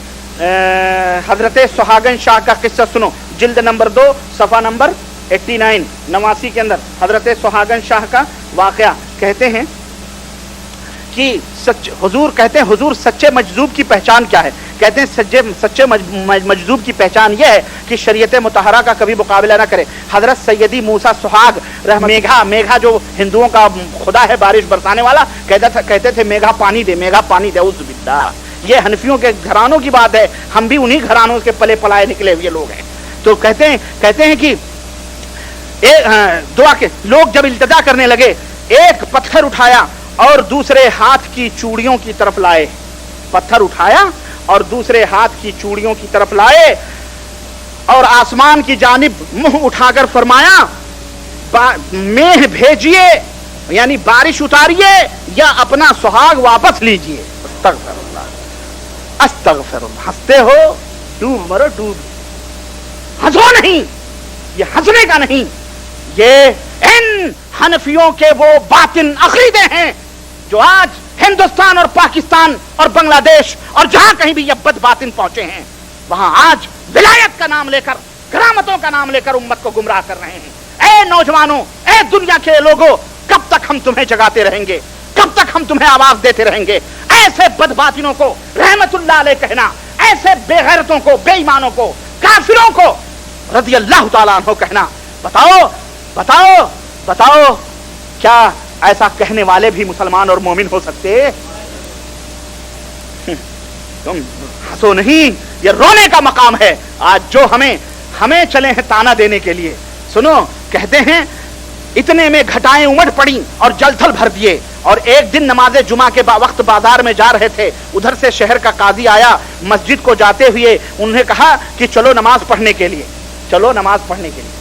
हजरत सुहागन शाह का किस्सा सुनो, जिल्द नंबर 2 सफ़ा नंबर 89 89 के अंदर हजरत सुहागन शाह का वाकया। कहते हैं कि हुजूर कहते हैं हुजूर सच्चे मजजूब की पहचान क्या है? कहते हैं सच्चे मजजूब की पहचान यह है कि शरीयत मुतहरा का कभी मुकाबला ना करे। हजरत सैयदी मूसा सुहाग मेघा जो हिंदुओं का खुदा है बारिश बरसाने वाला, कहते थे मेघा पानी दे, मेघा पानी दे। उस बिल्ला, ये हनफियों के घरानों की बात है, हम भी उन्हीं घरानों के पले पलाए निकले हुए लोग हैं। तो कहते हैं कि दुआ के लोग जब इल्तिजा करने लगे, एक पत्थर उठाया और दूसरे हाथ की चूड़ियों की तरफ लाए, पत्थर उठाया और दूसरे हाथ की चूड़ियों की तरफ लाए और आसमान की जानिब मुंह उठाकर फरमाया मेह भेजिए, यानी बारिश उतारिए या अपना सुहाग वापस लीजिए। अस्तगफिरुल्लाह अस्तगफिरुल्लाह। हंसते हो, डूब मरो डूब, हंसो नहीं, ये हंसने का नहीं, ये इन हनफियों के वो बातिन अकीदे हैं जो आज हिंदुस्तान और पाकिस्तान और बांग्लादेश और जहां कहीं भी ये बदबातिन पहुंचे हैं, वहां आज विलायत का नाम लेकर, करामतों का नाम लेकर उम्मत को गुमराह कर रहे हैं। ए नौजवानों, ए दुनिया के लोगों, कब तक हम तुम्हें जगाते रहेंगे? कब तक हम तुम्हें आवाज देते रहेंगे? ऐसे बदबातिनों को रहमतुल्लाह अलैह कहना, ऐसे बेगैरतों को, बेईमानों को, काफिरों को रज़ी अल्लाह ताला अन्हु कहना। बताओ बताओ बताओ, क्या ऐसा कहने वाले भी मुसलमान और मोमिन हो सकते? तुम हंसो नहीं, ये रोने का मकाम है आज जो हमें चले हैं ताना देने के लिए। सुनो, कहते हैं इतने में घटाएं उमड़ पड़ी और जलथल भर दिए। और एक दिन नमाज जुमा के वक्त बाजार में जा रहे थे, उधर से शहर का काजी आया। मस्जिद को जाते हुए उन्हें कहा कि चलो नमाज पढ़ने के लिए, चलो नमाज पढ़ने के लिए।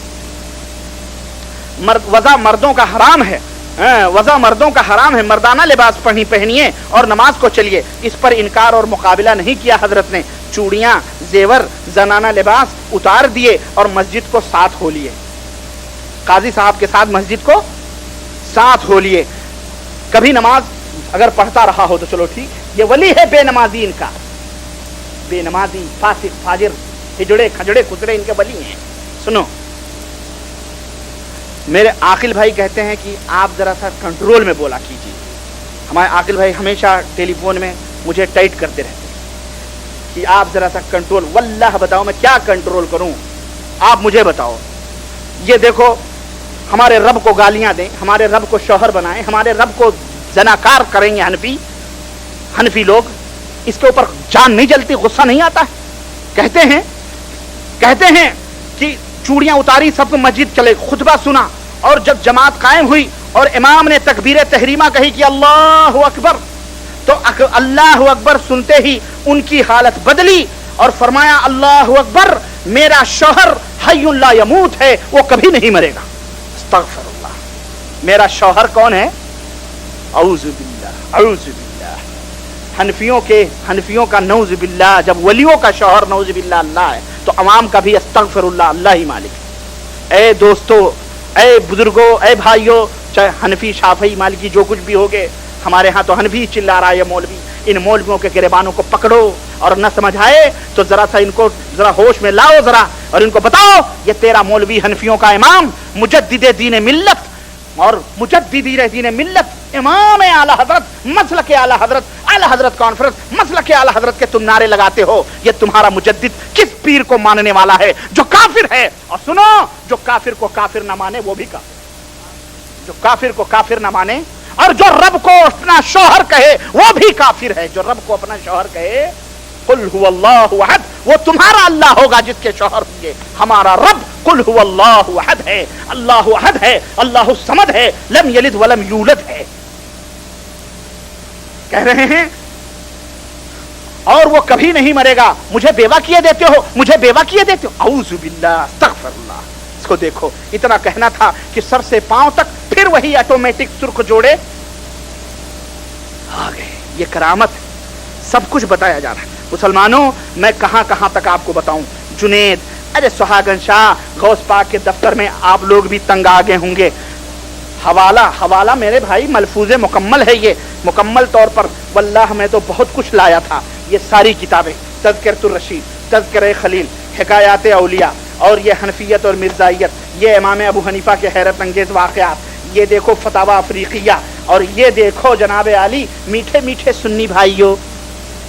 वज़ा मर्दों का हराम है, वज़ा मर्दों का हराम है, मर्दाना लिबास पहनिए और नमाज को चलिए। इस पर इनकार और मुकाबला नहीं किया हजरत ने। चूड़ियां, जेवर, जनाना लिबास उतार दिए और मस्जिद को साथ हो लिए। काजी साहब के साथ मस्जिद को साथ हो लिए। कभी नमाज अगर पढ़ता रहा हो तो चलो ठीक, ये वली है बेनमाजी, इनका बेनमाजी फासिक फाजिर हिजड़े खजड़े कुचड़े इनके वली हैं। सुनो, मेरे आकिल भाई कहते हैं कि आप जरा सा कंट्रोल में बोला कीजिए। हमारे आकिल भाई हमेशा टेलीफोन में मुझे टाइट करते रहते हैं कि आप जरा सा कंट्रोल। वल्लाह बताओ मैं क्या कंट्रोल करूं, आप मुझे बताओ। ये देखो, हमारे रब को गालियां दें, हमारे रब को शौहर बनाएं, हमारे रब को जनाकार करेंगे हनफी लोग, इसके ऊपर जान नहीं जलती, गुस्सा नहीं आता है। कहते हैं कि चूड़ियां उतारी, सबको मस्जिद चले, खुतबा सुना, और जब जमात कायम हुई और इमाम ने तकबीर तहरीमा कही कि अल्लाहु अकबर, तो अल्लाहु अकबर सुनते ही उनकी हालत बदली और फरमाया अल्लाहु अकबर, मेरा शौहर हय्युन ला यमूत है, वो कभी नहीं मरेगा। अस्तगफिरुल्लाह, मेरा शौहर कौन है? औज़ु बिल्लाह, औज़ु बिल्लाह। हनफियों का नौज़ु बिल्लाह, जब वलियों का शौहर नौज़ु बिल्लाह अल्लाह है, तो अवाम का भी अस्तगफिरुल्लाह, अल्लाह ही मालिक है। ए दोस्तों, ए बुजुर्गों, ए भाइयों, चाहे हनफी शाफी मालिकी जो कुछ भी हो गए, हमारे यहाँ तो हनफी चिल्ला रहा है मौलवी, इन मौलवियों के गिरबानों को पकड़ो और न समझ आए तो जरा सा इनको जरा होश में लाओ जरा, और इनको बताओ ये तेरा मौलवी हनफियों का इमाम मुजद्दिदे दीन मिल्लत और मुजद्दिदीन दीन मिल्लत इमाम आला हजरत मसलक आला हजरत कॉन्फ्रेंस मसलक आला हजरत के तुम नारे लगाते हो। ये तुम्हारा मुजद्दिद किस पीर को मानने वाला है जो काफिर है? और सुनो, जो काफिर को काफिर ना माने वो भी काफिर, जो काफिर को काफिर ना माने और जो रब को अपना शौहर कहे वो भी काफिर है। जो रब को अपना शौहर कहे, कुल हुवल्लाहु अहद, वो तुम्हारा अल्लाह होगा जिसके शौहर होंगे। हमारा रब कुल हुवल्लाहु अहद है, अल्लाहु अहद है, अल्लाहु समद है, लम यलिद वलम यूलद है, कह रहे हैं। और वो कभी नहीं मरेगा। मुझे बेवा किए देते हो, मुझे बेवा किए देते हो, औज़ु बिल्लाह, अस्तगफिरुल्लाह। इसको देखो, इतना कहना था कि सर से पांव तक फिर वही ऑटोमेटिक सुर्ख जोड़े आ गए। ये करामत, सब कुछ बताया जा रहा है। मुसलमानों, मैं कहां कहां तक आपको बताऊं। जुनेद, अरे सुहागन शाह, गौस पाक के दफ्तर में आप लोग भी तंग आ गए होंगे। हवाला मेरे भाई मलफूज मुकम्मल है, ये मुकम्मल तौर पर। वल्लाह मैं तो बहुत कुछ लाया था। ये सारी किताबें, तज़किरतुर रशीद, तज़किरे खलील, हिकायात औलिया, और ये हनफियत और मिर्जाइयत, ये इमाम अबू हनीफा के हैरत अंगेज वाक़यात, ये देखो फतावा अफ्रीकिया, और ये देखो जनाब आली मीठे मीठे सुन्नी भाइयों,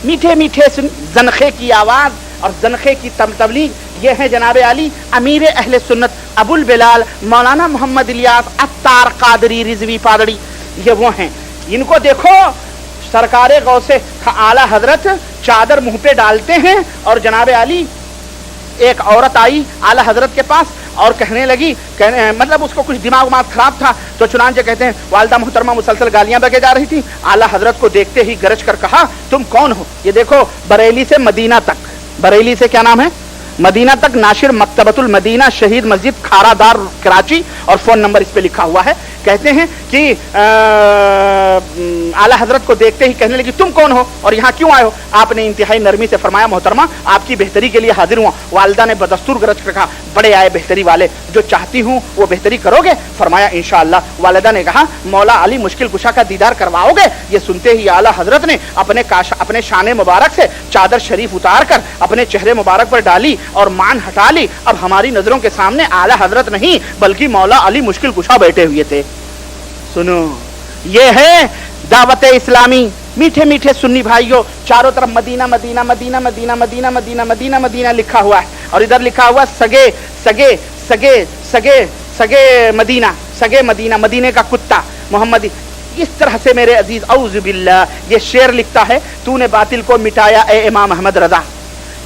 मीठे मीठे ज़नख़े की आवाज़ और ज़नख़े की तबलीग। ये है जनाब आली अमीर अहले सुन्नत अबुल बिलाल मौलाना मोहम्मद इलियास अत्तार कादरी रिजवी पादड़ी, ये वो हैं। इनको देखो, सरकारे गौसे आला हजरत चादर मुंह पे डालते हैं, और जनाब आली एक औरत आई आला हजरत के पास और कहने लगी, मतलब उसको कुछ दिमाग खराब था, तो चुनांचे कहते हैं वालिदा मुहतरमा मुसलसल गालियां बके जा रही थी। आला हजरत को देखते ही गरज कर कहा, तुम कौन हो? ये देखो, बरेली से मदीना तक, बरेली से क्या नाम है, मदीना तक, नाशिर मकतबतुल मदीना शहीद मस्जिद खारादार कराची, और फोन नंबर इस पे लिखा हुआ है। कहते हैं कि आला हजरत को देखते ही कहने लगी, तुम कौन हो और यहाँ क्यों आए हो? आपने इंतहाई नरमी से फरमाया, मोहतरमा आपकी बेहतरी के लिए हाजिर हुआ। वालिदा ने बदस्तूर गरज कर कहा, बड़े आए बेहतरी वाले, जो चाहती हूँ वो बेहतरी करोगे? फरमाया इंशाअल्लाह। वालिदा ने कहा, मौला अली मुश्किल कुशा का दीदार करवाओगे? ये सुनते ही आला हजरत ने अपने शाने मुबारक से चादर शरीफ उतार कर अपने चेहरे मुबारक पर डाली और मान हटा ली। अब हमारी नजरों के सामने आला हजरत नहीं बल्कि मौला अली मुश्किल कुशा बैठे हुए थे। सुनो, ये है दावत इस्लामी। मीठे मीठे सुन्नी भाइयों, चारों तरफ Madina Madina Madina Madina Madina Madina Madina Madina लिखा हुआ है, और इधर लिखा हुआ सगे सगे सगे सगे सगे मदीना, सगे मदीना, मदीने का कुत्ता मोहम्मदी। इस तरह से मेरे अजीज, औज़ु बिल्लाह, ये शेर लिखता है, तूने बातिल को मिटाया ए इमाम अहमद रजा।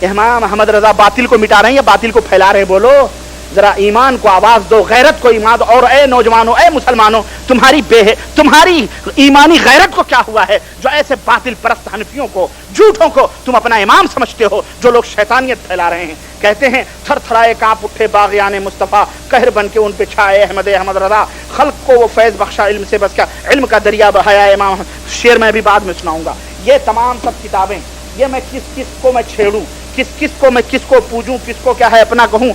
इमाम अहमद रजा बातिल को मिटा रहे हैं या बातिल को फैला रहे हैं? बोलो जरा, ईमान को आवाज दो, गैरत को ईमान दो। और ए नौजवानों, ए मुसलमानों, तुम्हारी ईमानी गैरत को क्या हुआ है जो ऐसे बातिल परस्त हनफियों को, झूठों को तुम अपना इमाम समझते हो, जो लोग शैतानियत फैला रहे हैं। कहते हैं, थर थराए कांप उठे बाग़ियाने मुस्तफ़ा, कहर बन के उन पे छाए अहमद रजा, खल्क को वो फैज़ बख्शा, इल्म से बस क्या, इल्म का दरिया बहाया इमाम। शेर मैं भी बाद में सुनाऊंगा। ये तमाम सब किताबें, ये मैं किस किस को मैं छेड़ूं, किस किस को मैं किसको पूजूं, किसको क्या है अपना कहूं,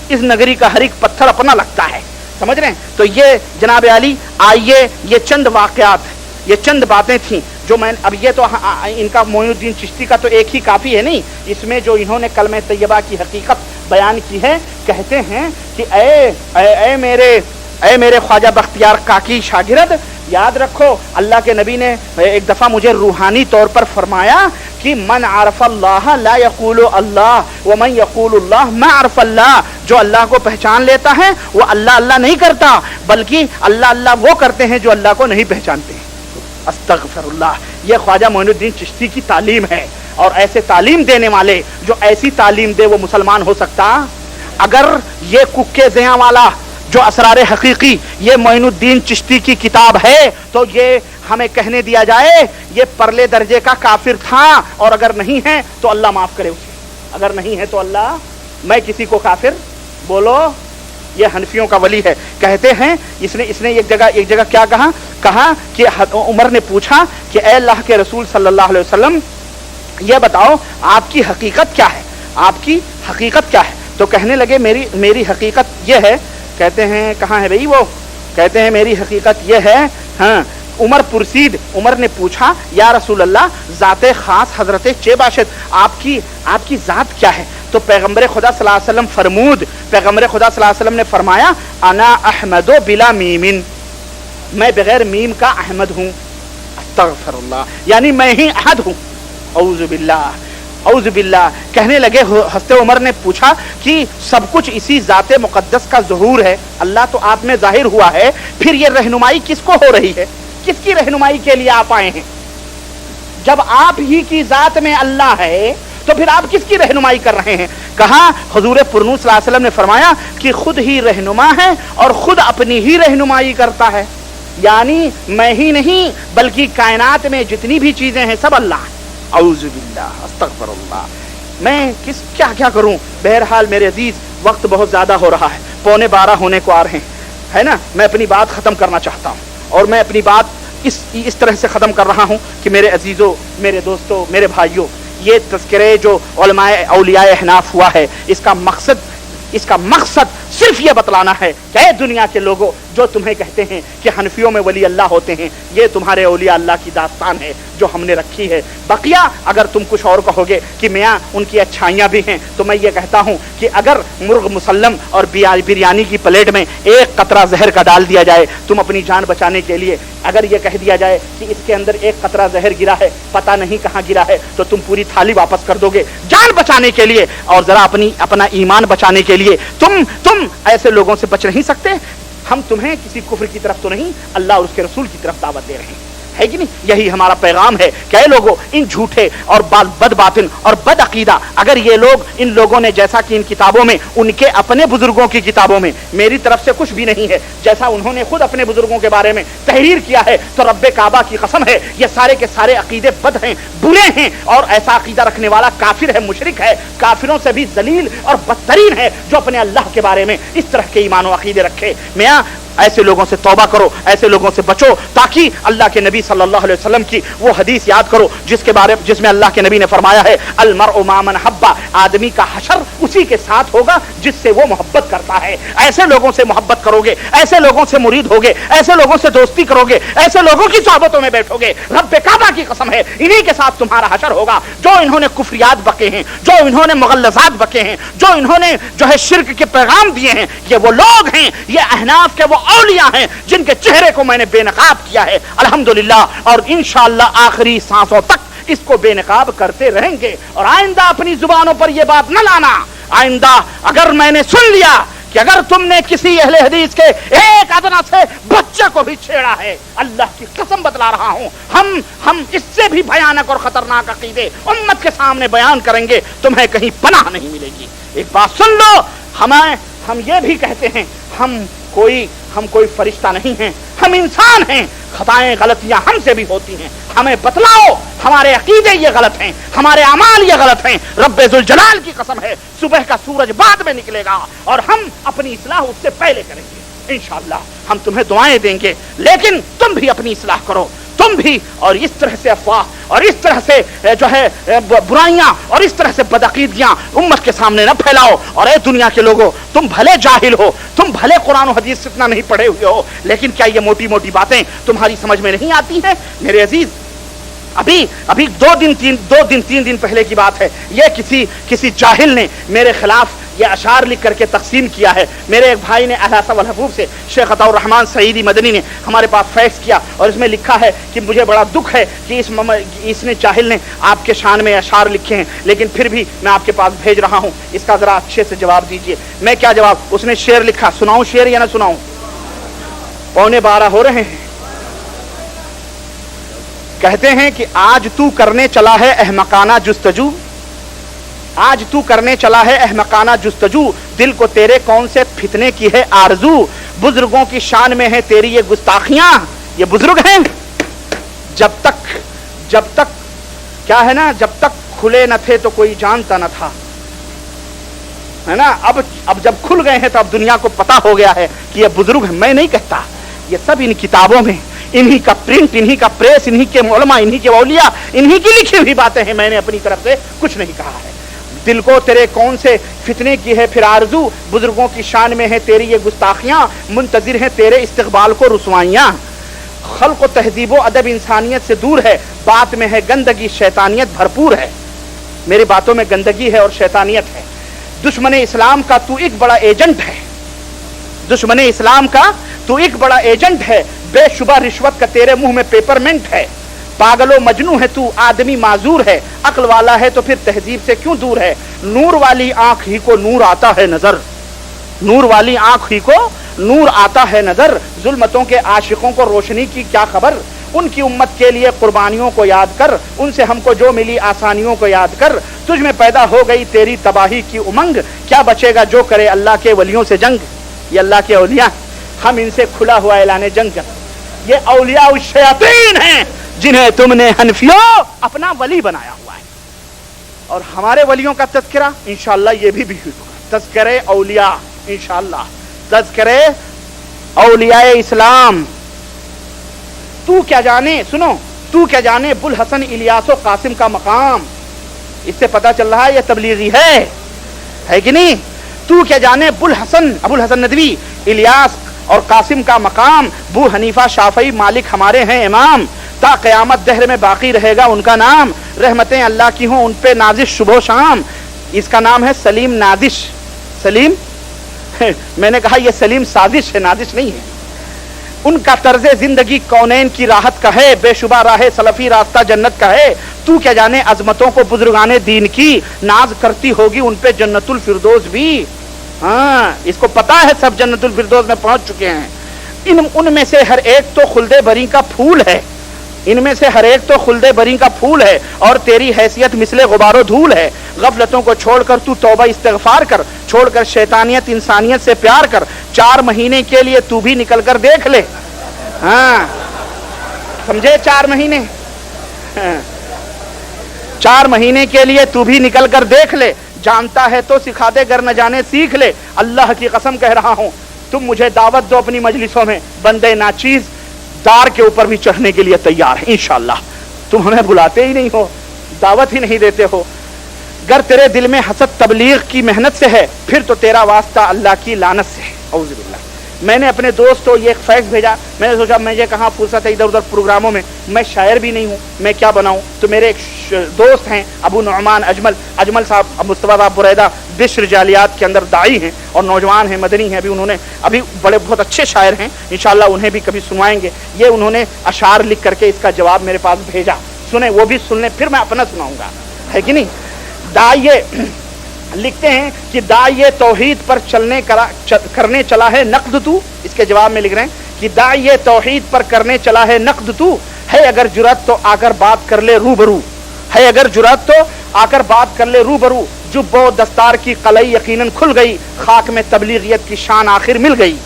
इस नगरी का हर एक पत्थर अपना लगता है, समझ रहे हैं? तो ये जनाब आली, आइए ये चंद वाकयात یہ چند باتیں تھیں جو میں اب یہ تو ان کا معین الدین چشتی کا تو ایک ہی کافی ہے نہیں، اس میں جو انہوں نے کلمہ طیبہ کی حقیقت بیان کی ہے، کہتے ہیں کہ اے میرے خواجہ بختیار کاکی شاگرد، یاد رکھو اللہ کے نبی نے ایک دفعہ مجھے روحانی طور پر فرمایا کہ من عرف اللہ لا یقول اللہ ومن یقول اللہ ما عرف اللہ، جو اللہ کو پہچان لیتا ہے وہ اللہ اللہ نہیں کرتا، بلکہ اللہ اللہ وہ کرتے ہیں جو اللہ کو نہیں پہچانتے ہیں۔ استغفر اللہ، یہ خواجہ معین الدین چشتی کی تعلیم ہے، اور ایسے تعلیم دینے والے جو ایسی تعلیم دے وہ مسلمان ہو سکتا؟ اگر یہ ککے زیاں والا جو اسرار حقیقی یہ معین الدین چشتی کی کتاب ہے تو یہ ہمیں کہنے دیا جائے یہ پرلے درجے کا کافر تھا، اور اگر نہیں ہے تو اللہ معاف کرے اسے، اگر نہیں ہے تو اللہ، میں کسی کو کافر بولو، یہ حنفیوں کا ولی ہے۔ کہتے ہیں اس نے ایک جگہ کیا کہا کہ عمر نے پوچھا کہ اے اللہ کے رسول صلی اللہ علیہ وسلم یہ بتاؤ آپ کی حقیقت کیا ہے، آپ کی حقیقت کیا ہے؟ تو کہنے لگے میری حقیقت یہ ہے، کہتے ہیں کہاں ہے بھئی وہ، کہتے ہیں میری حقیقت یہ ہے، ہاں عمر پرسید، عمر نے پوچھا یا رسول اللہ ذات خاص حضرت چے باشد آپ کی ذات کیا ہے؟ تو پیغمبر خدا صلی اللہ علیہ وسلم فرمود، پیغمبر خدا صلی اللہ علیہ وسلم نے فرمایا انا احمد بلا میم، میں بغیر میم کا احمد ہوں، استغفر اللہ، یعنی میں ہی احد ہوں، اعوذ باللہ اعوذ باللہ۔ کہنے لگے حضرت عمر نے پوچھا کہ سب کچھ اسی ذات مقدس کا ظہور ہے، اللہ تو آپ میں ظاہر ہوا ہے، پھر یہ رہنمائی کس کو ہو رہی ہے، کس کی رہنمائی کے لیے آپ آئے ہیں؟ جب آپ ہی کی ذات میں اللہ ہے تو پھر آپ کس کی رہنمائی کر رہے ہیں؟ کہا حضور پرنور صلی اللہ علیہ وسلم نے فرمایا کہ خود ہی رہنما ہے اور خود اپنی ہی رہنمائی کرتا ہے، یعنی میں ہی نہیں بلکہ کائنات میں جتنی بھی چیزیں ہیں سب اللہ ہیں۔ اعوذ باللہ استغفر اللہ، میں کیا کروں؟ بہرحال میرے عزیز وقت بہت زیادہ ہو رہا ہے، 11:15 ہونے کو آ رہے ہیں، ہے نا؟ میں اپنی بات ختم کرنا چاہتا ہوں، اور میں اپنی بات اس طرح سے ختم کر رہا ہوں کہ میرے عزیزوں، میرے دوستوں، میرے بھائیوں، یہ تذکرے جو علماء اولیاء احناف ہوا ہے اس کا مقصد صرف یہ بتلانا ہے کہ اے دنیا کے لوگوں جو تمہیں کہتے ہیں کہ حنفیوں میں ولی اللہ ہوتے ہیں، یہ تمہارے اولیاء اللہ کی داستان ہے جو ہم نے رکھی ہے۔ بقیہ اگر تم کچھ اور کہو گے کہ میاں ان کی اچھائیاں بھی ہیں، تو میں یہ کہتا ہوں کہ اگر مرغ مسلم اور بریانی کی پلیٹ میں ایک قطرہ زہر کا ڈال دیا جائے، تم اپنی جان بچانے کے لیے اگر یہ کہہ دیا جائے کہ اس کے اندر ایک قطرہ زہر گرا ہے، پتہ نہیں کہاں گرا ہے، تو تم پوری تھالی واپس کر دو گے جان بچانے کے لیے، اور ذرا اپنا ایمان بچانے کے لیے تم ایسے لوگوں سے بچ نہیں سکتے؟ ہم تمہیں کسی کفر کی طرف تو نہیں، اللہ اور اس کے رسول کی طرف دعوت دے رہے ہیں، ہے کہ نہیں؟ یہی ہمارا پیغام ہے کہ اے لوگوں، ان جھوٹے اور بد باطن اور بد عقیدہ اگر یہ لوگ، ان لوگوں نے جیسا کہ ان کتابوں میں، ان کے اپنے بزرگوں کی کتابوں میں میری طرف سے کچھ بھی نہیں ہے، جیسا انہوں نے خود اپنے بزرگوں کے بارے میں تحریر کیا ہے، تو رب کعبہ کی قسم ہے یہ سارے کے سارے عقیدے بد ہیں، برے ہیں، اور ایسا عقیدہ رکھنے والا کافر ہے، مشرک ہے، کافروں سے بھی ذلیل اور بدترین ہے جو اپنے اللہ کے بارے میں اس طرح کے ایمان و عقیدے رکھے۔ میاں ایسے لوگوں سے توبہ کرو، ایسے لوگوں سے بچو، تاکہ اللہ کے نبی صلی اللہ علیہ وسلم کی وہ حدیث یاد کرو جس میں اللہ کے نبی نے فرمایا ہے المرء مع من حب، آدمی کا حشر اسی کے ساتھ ہوگا جس سے وہ محبت کرتا ہے۔ ایسے لوگوں سے محبت کرو گے، ایسے لوگوں سے مرید ہوگے، ایسے لوگوں سے دوستی کرو گے، ایسے لوگوں کی صحبتوں میں بیٹھو گے، رب کعبہ کی قسم ہے انہی کے ساتھ تمہارا حشر ہوگا، جو انہوں نے کفریات بکے ہیں، جو انہوں نے مغلظات بکے ہیں، جو انہوں نے جو ہے شرک کے پیغام دیے ہیں، یہ وہ لوگ ہیں، یہ احناف کے وہ اولیاء ہیں جن کے چہرے کو میں نے بے نقاب کیا ہے الحمدللہ، اور انشاءاللہ آخری سانسوں تک اس کو بے نقاب کرتے رہیں گے۔ اور آئندہ اپنی زبانوں پر یہ بات نہ لانا، آئندہ اگر میں نے سن لیا کہ اگر تم نے کسی اہل حدیث کے ایک ادنا سے بچے کو بھی چھیڑا ہے، اللہ کی قسم بتلا رہا ہوں، ہم اس سے بھی بھیانک اور خطرناک عقیدے امت کے سامنے بیان کریں گے، تمہیں کہیں پناہ نہیں ملے گی۔ ایک بات سن لو، ہم یہ بھی کہتے ہیں ہم کوئی فرشتہ نہیں ہیں، ہم انسان ہیں، خطائیں غلطیاں ہم سے بھی ہوتی ہیں، ہمیں بتلاؤ ہمارے عقیدے یہ غلط ہیں، ہمارے اعمال یہ غلط ہیں، رب ذوالجلال کی قسم ہے صبح کا سورج بعد میں نکلے گا اور ہم اپنی اصلاح اس سے پہلے کریں گے انشاءاللہ، ہم تمہیں دعائیں دیں گے، لیکن تم بھی اپنی اصلاح کرو، तुम भी और इस तरह से अफवाह और इस तरह से जो है बुराइयां और इस तरह से बदअकीदियां उम्मत के सामने न फैलाओ। और ए दुनिया के लोगों, तुम भले जाहिल हो, तुम भले कुरान और हदीस इतना नहीं पढ़े हुए हो, लेकिन क्या ये मोटी मोटी बातें तुम्हारी समझ में नहीं आती हैं? मेरे अजीज, अभी दो दिन तीन दिन पहले की बात है, ये किसी जाहिल ने मेरे खिलाफ ये अशार लिख करके तकसीम किया है। मेरे एक भाई ने अहलासा वल हफूफ से शेख अताउर रहमान सईदी मदनी ने हमारे पास फैक्स किया और इसमें लिखा है कि मुझे बड़ा दुख है कि इसने जाहिल ने आपके शान में अशार लिखे हैं, लेकिन फिर भी मैं आपके पास भेज रहा हूं, इसका जरा अच्छे से जवाब दीजिए। मैं क्या जवाब? उसने शेर लिखा, सुनाऊं शेर या ना सुनाऊं? 11:15 हो रहे हैं। कहते हैं कि आज तू करने चला है अहमकाना जुस्तजू, आज तू करने चला है अहमकाना जुस्तजू, दिल को तेरे कौन से फितने की है आरजू, बुजुर्गों की शान में है तेरी ये गुस्ताखियां। ये बुजुर्ग हैं, जब तक क्या है ना, जब तक खुले न थे तो कोई जानता न था, है ना। अब जब खुल गए हैं तो अब दुनिया को पता हो गया है कि ये बुजुर्ग है। मैं नहीं कहता, ये सब इन किताबों में, इन्हीं का प्रिंट, इन्हीं का प्रेस, इन्हीं के उलमा, इन्हीं के औलिया, इन्हीं की लिखी हुई बातें हैं। मैंने अपनी तरफ से कुछ नहीं कहा है। दिल को तेरे कौन से फितने की है फिर आरजू, बुजुर्गों की शान में है तेरी ये गुस्ताखियां, मुंतजिर हैं तेरे इस्तिकबाल को रुसवाइयां। खल्क व तहजीब व अदब इंसानियत से दूर है, बात में है गंदगी शैतानियत भरपूर है। मेरी बातों में गंदगी है और शैतानियत है। दुश्मन इस्लाम का तू एक बड़ा एजेंट है, दुश्मन इस्लाम का तू एक बड़ा एजेंट है, बेशुबा रिश्वत का तेरे मुंह में पेपरमेंट है। पागलो मजनू है तू, आदमी माजूर है, अक्ल वाला है तो फिर तहजीब से क्यों दूर है। नूर वाली आंख ही को नूर आता है नजर, नूर वाली आंख ही को नूर आता है नजर, जुल्मतों के आशिकों को रोशनी की क्या खबर। उनकी उम्मत के लिए कुर्बानियों को याद कर, उनसे हमको जो मिली आसानियों को याद कर। तुझ में पैदा हो गई तेरी तबाही की उमंग, क्या बचेगा जो करे अल्लाह के वलियों से जंग। ये अल्लाह के औलिया, हम इनसे खुला हुआ ऐलान जंग कर। ये औलिया उस शयातीन हैं जिन्हें तुमने हनफियों अपना वली बनाया हुआ है। और हमारे वलियों का तज़किरा इंशाअल्लाह ये भी होगा, तज़किरे औलिया इंशाअल्लाह, तज़किरे औलिया इस्लाम। तू क्या जाने, सुनो, तू क्या जाने बुल हसन इलियास व कासिम का मकाम। इससे पता चल रहा है ये तबलीगी है कि नहीं। तू क्या जाने अबुल हसन नदवी, इलियास और कासिम का मकाम। बू हनीफा शाफई मालिक हमारे हैं इमाम, ता क़यामत दहर में बाकी रहेगा उनका नाम। रहमतें अल्लाह की हों उन पे नाजिश सुबह शाम। इसका नाम है सलीम नाजिश। सलीम मैंने कहा ये सलीम साजिश है, नाजिश नहीं है। उनका तर्ज जिंदगी कौनैन की राहत का है, बेशुबा राह सलफी रास्ता जन्नत का है। तू क्या जाने अजमतों को बुजुर्गाने दीन की, नाज करती होगी उन पे जन्नतुल फिरदौस भी। हाँ, इसको पता है सब जन्नतुल फिरदौस में पहुंच चुके हैं। उनमें से हर एक तो खुल्दे बरी का फूल है, इनमें से हर एक तो खुल्दे बरी का फूल है, और तेरी हैसियत मिसले गुबारो धूल है। गफलतों को छोड़कर तू तौबा इस्तिग़फ़ार कर, छोड़कर शैतानियत इंसानियत से प्यार कर। 4 महीने के लिए तू भी निकल कर देख ले। हाँ, समझे? 4 महीने, हाँ, 4 महीने के लिए तू भी निकल कर देख ले। जानता है तो सिखा दे, गर न जाने सीख ले। अल्लाह की कसम कह रहा हूं, तुम मुझे दावत दो अपनी मजलिसों में, बंदे नाचीज दार के ऊपर भी चढ़ने के लिए तैयार है इंशाअल्लाह। तुम हमें बुलाते ही नहीं हो, दावत ही नहीं देते हो। गर तेरे दिल में हसद तबलीग की मेहनत से है, फिर तो तेरा वास्ता अल्लाह की लानत से है। औज़ु बिल्लाह। मैंने अपने दोस्त को ये एक फैक्स भेजा, मैंने सोचा मुझे कहाँ फुर्सत है इधर उधर प्रोग्रामों में, मैं शायर भी नहीं हूँ, मैं क्या बनाऊँ। तो मेरे एक दोस्त हैं अबू नुअमान अजमल साहब, मुस्तफ़ा साहब बुरैदा बिश्र जालियात के अंदर दाई हैं और नौजवान हैं, मदनी हैं। अभी बड़े बहुत अच्छे शायर हैं, इंशाअल्लाह उन्हें भी कभी सुनवाएंगे। ये उन्होंने अशार लिख करके इसका जवाब मेरे पास भेजा, सुने, वो भी सुन लें, फिर मैं अपना सुनाऊंगा, है कि नहीं। दाइये लिखते हैं कि दाइये तौहीद पर करने चला है नक़्द तू। इसके जवाब में लिख रहे हैं कि दाइये तौहीद पर करने चला है नक़्द तू, है अगर जुरत तो आकर बात कर ले रूबरू, है अगर जुरत तो आकर बात कर ले रूबरू। जुब्बो दस्तार की कलई यकीनन खुल गई, खाक में तबलीगियत की शान आखिर मिल गई।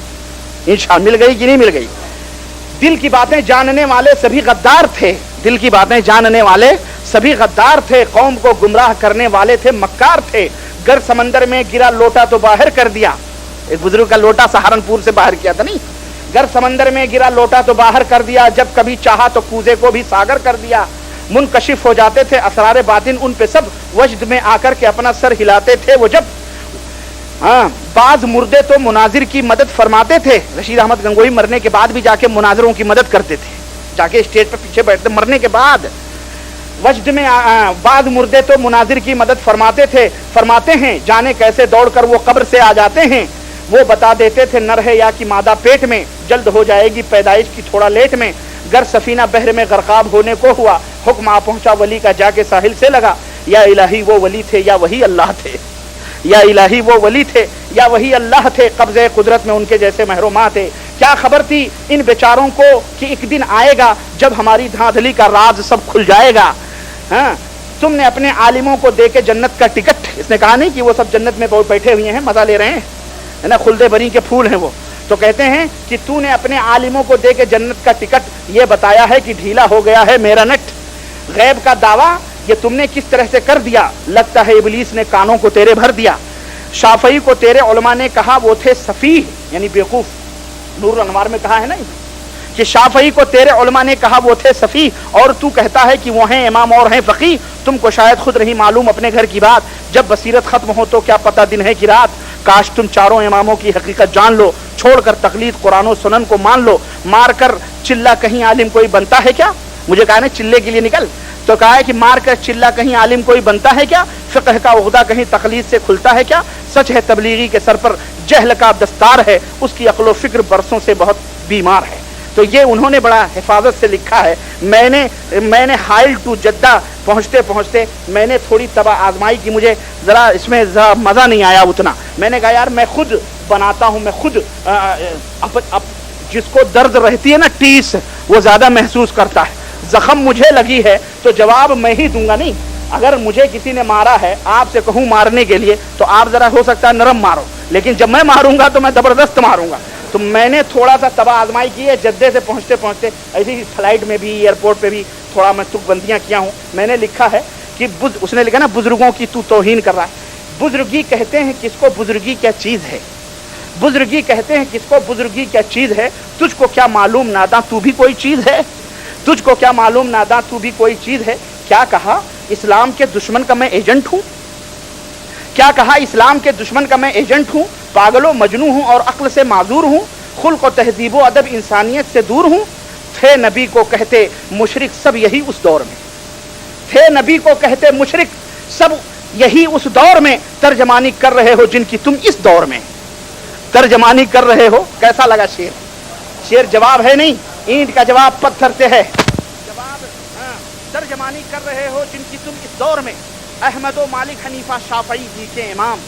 इंशाअल्लाह मिल गई कि नहीं मिल गई। दिल की बातें जानने वाले सभी गद्दार थे, दिल की बातें जानने वाले सभी गद्दार थे, कौम को गुमराह करने वाले थे मक्कार थे। गर समंदर में गिरा लोटा तो बाहर कर दिया, एक बुजुर्ग का लोटा सहारनपुर से बाहर किया था नहीं, गर समंदर में गिरा लोटा तो बाहर कर दिया, जब कभी चाहा तो कूजे को भी सागर कर दिया। मुनकशिफ हो जाते थे असरार बातिन उन पे सब, वजद में आकर के अपना सर हिलाते थे वो जब। हाँ, बाज मुर्दे तो मुनाजिर की मदद फरमाते थे। रशीद अहमद गंगोही मरने के बाद भी जाके मुनाजिरों की मदद करते थे, जाके स्टेज पर पीछे बैठते मरने के बाद। वजद में बाज मुर्दे तो मुनाजिर की मदद फरमाते थे, फरमाते हैं जाने कैसे दौड़कर वो कब्र से आ जाते हैं। वो बता देते थे नर है या कि मादा पेट में, जल्द हो जाएगी पैदाइश की थोड़ा लेट में। गर सफीना बहर में गरकाब होने को हुआ, हुक्म आ पहुंचा वली का जाके साहिल से लगा। या इलाही वो वली थे या वही अल्लाह थे, या इलाही वो वली थे या वही अल्लाह थे, कब्ज़े कुदरत में उनके जैसे महरुमा थे। क्या खबर थी इन बेचारों को कि एक दिन आएगा जब हमारी धांधली का राज सब खुल जाएगा। हाँ, तुमने अपने आलिमों को दे के जन्नत का टिकट, इसने कहा नहीं कि वो सब जन्नत में बैठे हुए हैं मजा ले रहे हैं, है ना, खुल्दे बरी के फूल हैं वो, तो कहते हैं कि तूने अपने आलिमों को दे के जन्नत का टिकट ये बताया है कि ढीला हो गया है मेरा नट। गैब का दावा ये तुमने किस तरह से कर दिया, लगता है इबलीस ने कानों को तेरे भर दिया। शाफई को तेरे उलमा ने कहा वो थे सफीह, यानी बेवकूफ। नूरुल अनवार में कहा है ना कि शाफई को तेरे उलमा ने कहा वो थे सफी, और तू कहता है कि वो हैं इमाम और हैं फकी। तुमको शायद खुद नहीं मालूम अपने घर की बात, जब बसीरत खत्म हो तो क्या पता दिन है कि रात। काश तुम चारों इमामों की हकीकत जान लो, छोड़कर तकलीद कुरान और सुनन को मान लो। मार कर चिल्ला कहीं आलिम कोई बनता है क्या, मुझे कहा ना चिल्ले के लिए निकल, तो कहा है कि मार कर चिल्ला कहीं आलिम कोई बनता है क्या। फिक़्ह का उहदा कहीं तकलीद से खुलता है क्या। सच है तबलीगी के सर पर जहल का दस्तार है, उसकी अक्ल व फिक्र बरसों से बहुत बीमार है। तो ये उन्होंने बड़ा हिफाजत से लिखा है। मैंने हाइल टू जद्दा पहुंचते पहुंचते मैंने थोड़ी तबा आजमाई की, मुझे ज़रा इसमें मज़ा नहीं आया उतना। मैंने कहा यार मैं खुद बनाता हूँ, मैं खुद अब जिसको दर्द रहती है ना टीस, वो ज़्यादा महसूस करता है। जख्म मुझे लगी है तो जवाब मैं ही दूंगा। नहीं, अगर मुझे किसी ने मारा है, आपसे कहूँ मारने के लिए, तो आप ज़रा हो सकता है नरम मारो, लेकिन जब मैं मारूंगा तो मैं ज़बरदस्त मारूंगा। तो मैंने थोड़ा सा तबा आजमाई की है, जद्दे से पहुंचते पहुंचते ऐसी ही फ्लाइट में भी एयरपोर्ट पे भी थोड़ा मैं तुकबंदियां किया हूँ। मैंने लिखा है कि उसने लिखा ना बुजुर्गों की तू तौहीन कर रहा है। बुजुर्गी कहते हैं किसको, बुजुर्गी क्या चीज़ है। बुजुर्गी कहते हैं किसको, बुजुर्गी क्या चीज़ है। तुझको क्या मालूम नादा तू भी कोई चीज़ है, तुझको क्या मालूम नादा तू भी कोई चीज़ है। क्या कहा इस्लाम के दुश्मन का मैं एजेंट हूँ, क्या कहा इस्लाम के दुश्मन का मैं एजेंट हूँ। पागलो मजनू हूँ और अक्ल से माजूर हूँ, खुल्क व तहजीब व अदब इंसानियत से दूर हूँ। थे नबी को कहते मुशरिक सब यही उस दौर में, थे नबी को कहते मुशरिक सब यही उस दौर में। तर्जमानी कर रहे हो जिनकी तुम इस दौर में तर्जमानी कर रहे हो। कैसा लगा शेर? शेर जवाब है नहीं, ईंट का जवाब पत्थर से है। जवाब तर्जमानी कर रहे हो जिनकी तुम इस दौर में। अहमद व मालिक हनीफा शाफई दी के इमाम,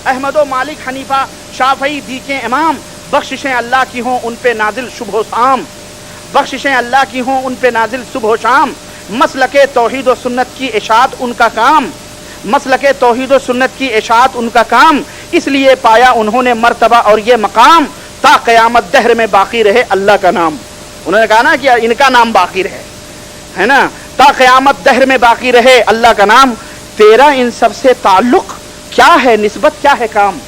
अहमद व मालिक हनीफा शाफई दी के इमाम। बख्शिशें अल्लाह की हों उन पे नाजिल सुबह शाम, बख्शिशें अल्लाह की हों उन पे नाजिल सुबह शाम। मसलके तौहीद व सुन्नत की इशाअत उनका काम, मसलके तौहीद व सुन्नत की इशाअत उनका काम। इसलिए पाया उन्होंने मर्तबा और ये मकाम, ता क़यामत दहर में बाकी रहे अल्लाह का नाम। उन्होंने कहा ना कि इनका नाम बाकी रहे, है ना, ता क़यामत दहर में बाकी रहे अल्लाह का नाम। तेरा इन सब से ताल्लुक क्या है, निस्बत क्या है काम।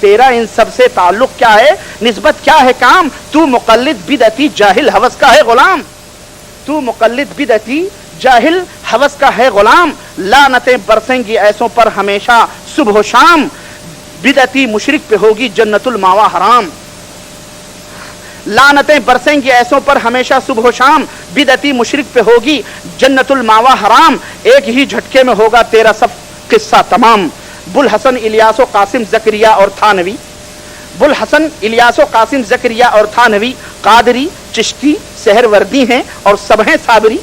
तेरा इन सब से ताल्लुक क्या है, निस्बत क्या है काम। तू मुक़ल्लिद बिदअती जाहिल हवस का है गुलाम, तू मुक़ल्लिद बिदअती जाहिल हवस का है गुलाम। लानतें बरसेंगी ऐसों पर हमेशा सुबह शाम, बिदअती मुशरिक पे होगी जन्नतुल मावा हराम। लानतें बरसेंगी ऐसों पर हमेशा सुबह शाम, बिदअती मुशरिक पे होगी जन्नतुल मावा हराम। एक ही झटके में होगा तेरा सब किस्सा तमाम। बुल हसन इलियासो कासिम जकरिया और थानवी, बुल हसन इलियासो कासिम जकरिया और थानवी। कादरी चिश्ती सहरवर्दी हैं और सब हैं साबरी,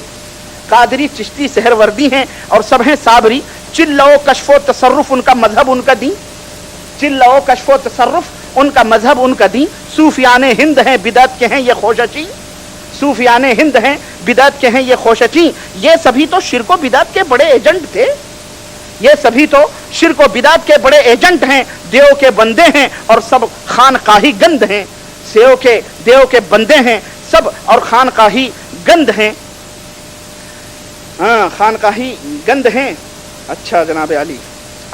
कादरी चिश्ती सहरवर्दी हैं और सब हैं साबरी। चिल्लो कशफो तसर्रुफ उनका मजहब उनका दी, चिल्लो कशफो तसर्रुफ उनका मजहब उनका दी। सूफियाने हिंद हैं बिदअत के हैं ये खोशची, सूफियाने हिंद हैं बिदअत के हैं ये खोशची। ये सभी तो शिर्क व बिदअत के बड़े एजेंट थे, ये सभी तो शिर्क व बिदअत के बड़े एजेंट हैं। देव के बंदे हैं और सब खानकाही गंद हैं, देव के बंदे हैं सब और खानकाही गंद हैं। हाँ, खानकाही गंद हैं। अच्छा जनाब अली,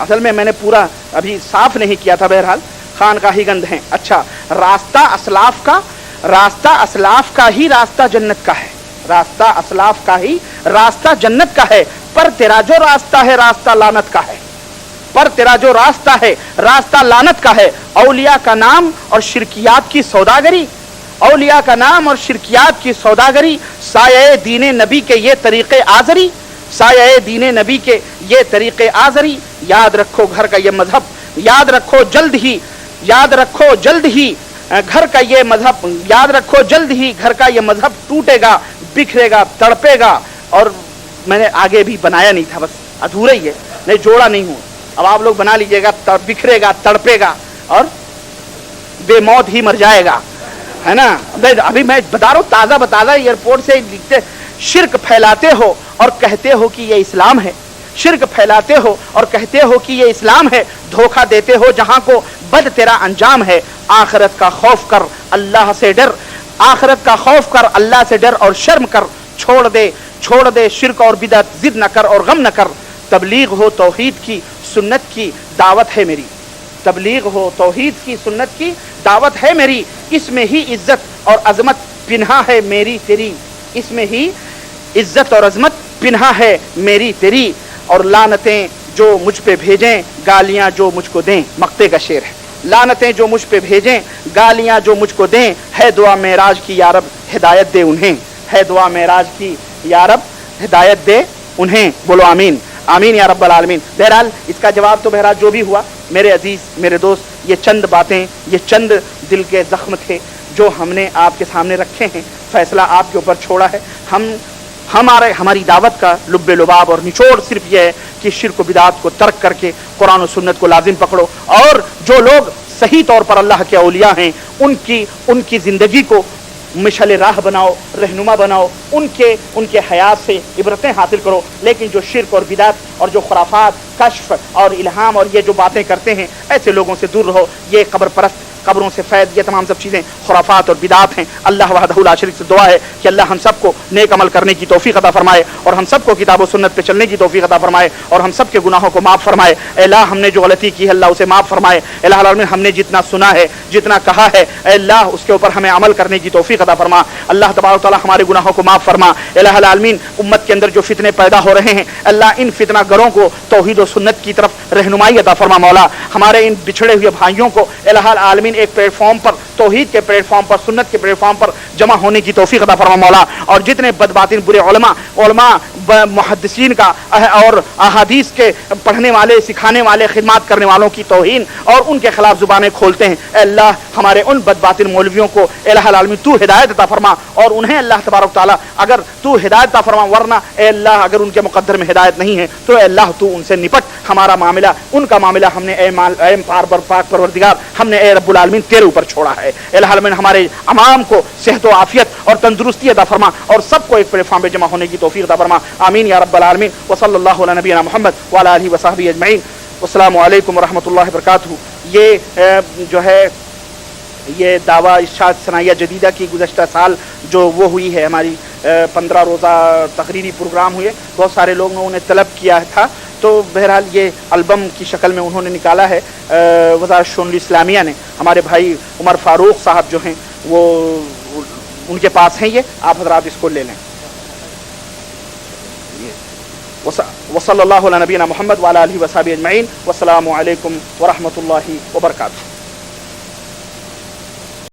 असल में मैंने पूरा अभी साफ नहीं किया था, बहरहाल खानकाही गंद हैं। अच्छा, रास्ता असलाफ का, रास्ता असलाफ का ही रास्ता जन्नत का है, रास्ता असलाफ का ही रास्ता जन्नत का है, पर तेरा जो रास्ता है रास्ता लानत का है, पर तेरा जो रास्ता है रास्ता लानत का है। औलिया का नाम और शिरकियात की सौदागरी, औलिया का नाम और शिरकियात की सौदागरी, साये दीने नबी के ये तरीके आजरी, साये दीने नबी के ये तरीके आजरी। याद रखो घर का ये मजहब, याद रखो जल्द ही, याद रखो जल्द ही घर का ये मजहब, याद रखो जल्द ही घर का ये मजहब टूटेगा, बिखरेगा, तड़पेगा। और मैंने आगे भी बनाया नहीं था, बस अधूरा ही है, नहीं जोड़ा नहीं हूं। अब आप लोग बना लीजिएगा, बिखरेगा, तड़पेगा और बेमौत ही मर जाएगा, है ना। अभी मैं बता रहा हूं, ताजा बताजा एयरपोर्ट से लिखते, शिर्क फैलाते हो और कहते हो कि ये इस्लाम है, शिर्क फैलाते हो और कहते हो कि ये इस्लाम है, धोखा देते हो जहां को बद तेरा अंजाम है। आखिरत का खौफ कर, अल्लाह से डर, आखिरत का खौफ कर, अल्लाह से डर और शर्म कर। छोड़ दे शिर्क और बिदअत, जिद न कर और गम न कर। तबलीग हो तौहीद की सुन्नत की दावत है मेरी, तबलीग हो तौहीद की सुन्नत की दावत है मेरी। इसमें ही इज्जत और अजमत पिन्हा है मेरी तेरी, इसमें ही इज्जत और अजमत पिन्हा है मेरी तेरी। और लानतें जो मुझ पे भेजें, गालियां जो मुझको दें, मक्ते का शेर है। लानतें जो मुझ पे भेजें, गालियां जो मुझको दें, है दुआ मेराज की या रब हिदायत दे उन्हें, है दुआ मेराज की या रब हिदायत दे उन्हें। बोलो आमीन, आमीन या रब्बल आलमीन। बहरहाल इसका जवाब तो बहरहाल जो भी हुआ, मेरे अजीज, मेरे दोस्त, ये चंद बातें, ये चंद दिल के जख्म थे जो हमने आपके सामने रखे हैं। फैसला आपके ऊपर छोड़ा है। हमारी दावत का लुब्बे लुबाब और निचोड़ सिर्फ यह है कि शिर्क व बिदात को तर्क करके कुरान और सुन्नत को लाजिम पकड़ो, और जो लोग सही तौर पर अल्लाह के औलिया हैं उनकी जिंदगी को मिशल राह बनाओ, रहनुमा बनाओ, उनके हयात से इबरतें हासिल करो। लेकिन जो शिर्क और बिदात और जो खुराफात, कश्फ और इल्हाम और ये जो बातें करते हैं, ऐसे लोगों से दूर रहो। ये कब्र परस्त, कब्रों से फैद, ये तमाम सब चीज़ें खुराफात और बिदात हैं। अल्लाह वहदहू ला शरीक से दुआ है कि अल्लाह हम सबको नेक अमल करने की तौफीक अता फरमाए और हम सबको किताब व सुन्नत पे चलने की तौफीक अता फरमाए और हम सब के गुनाहों को माफ़ फरमाए। अल्लाह हमने जो गलती की है अल्लाह उसे माफ़ फरमाए। अल्लाह आलमीन हमने जितना सुना है, जितना कहा है, अल्लाह उसके ऊपर हमें अमल करने की तौफीक अता फरमा। अल्लाह तबारक तआला हमारे गुनाहों को माफ़ फरमा। अल्लाह आलमीन उम्मत के अंदर जो फितने पैदा हो रहे हैं, अल्लाह इन फितना गरों को तौहीद व सुन्नत की तरफ रहनुमाई अता फरमा। मौला हमारे इन बिछड़े हुए भाइयों को अल्लाह आलमीन एक प्लेटफॉर्म पर, तौहीद के प्लेटफॉर्म पर, सुन्नत के प्लेटफॉर्म पर जमा होने की तौफीक अता फरमा मौला। और जितने बदबातिन बुरे उलमा मुहद्दिसीन का और अहादीस के पढ़ने वाले, सिखाने वाले, खिदमत करने वालों की तौहीन और उनके खिलाफ जुबानें खोलते हैं, अल्लाह हमारे उन बदबातिन मौलवियों को अल्लाह आलमीन तू हिदायत अता फरमा और उन्हें अल्लाह तबारक तआला अगर तू हिदायत अता फरमा, वरना अल्लाह अगर उनके मुकद्दर में हिदायत नहीं है तो अल्लाह तू उनसे निपट। हमारा मामला, उनका मामला हमने ए पाक परवरदिगार, हमने ए रब्बुल आलमीन तेरे ऊपर छोड़ा है। अल्लाह आलमीन हमारे अमाम को सेहत व आफियत और तंदुरुस्ती अता फरमा और सबको एक प्लेटफॉर्म पे जमा होने की तौफीक अता फरमा। आमीन या रब्बल आलमीन। व सल्लल्लाहु अला नबीना मुहम्मद व अला आलिहि व सहबिहि अजमईन। अस्सलामु अलैकुम व रहमतुल्लाहि व बरकातहू। ये जो है ये दावा इरशाद सनाया जदीदा की गुज़श्ता साल जो वो हुई है, हमारी 15 रोज़ा तकरीरी प्रोग्राम हुए, बहुत सारे लोगों ने तलब किया था, तो बहरहाल ये एल्बम की शक्ल में उन्होंने निकाला है। वज़ारत शुऊनुल इस्लामिया ने, हमारे भाई उमर फारूक साहब जो हैं वो उनके पास हैं, ये आप हज़रात इसको ले लें। वसल्लल्लाहु अला नबीना मुहम्मद व अला आलिहि व सहबिहि अजमईन। वस्सलामु अलैकुम व रहमतुल्लाहि व बरकातहू।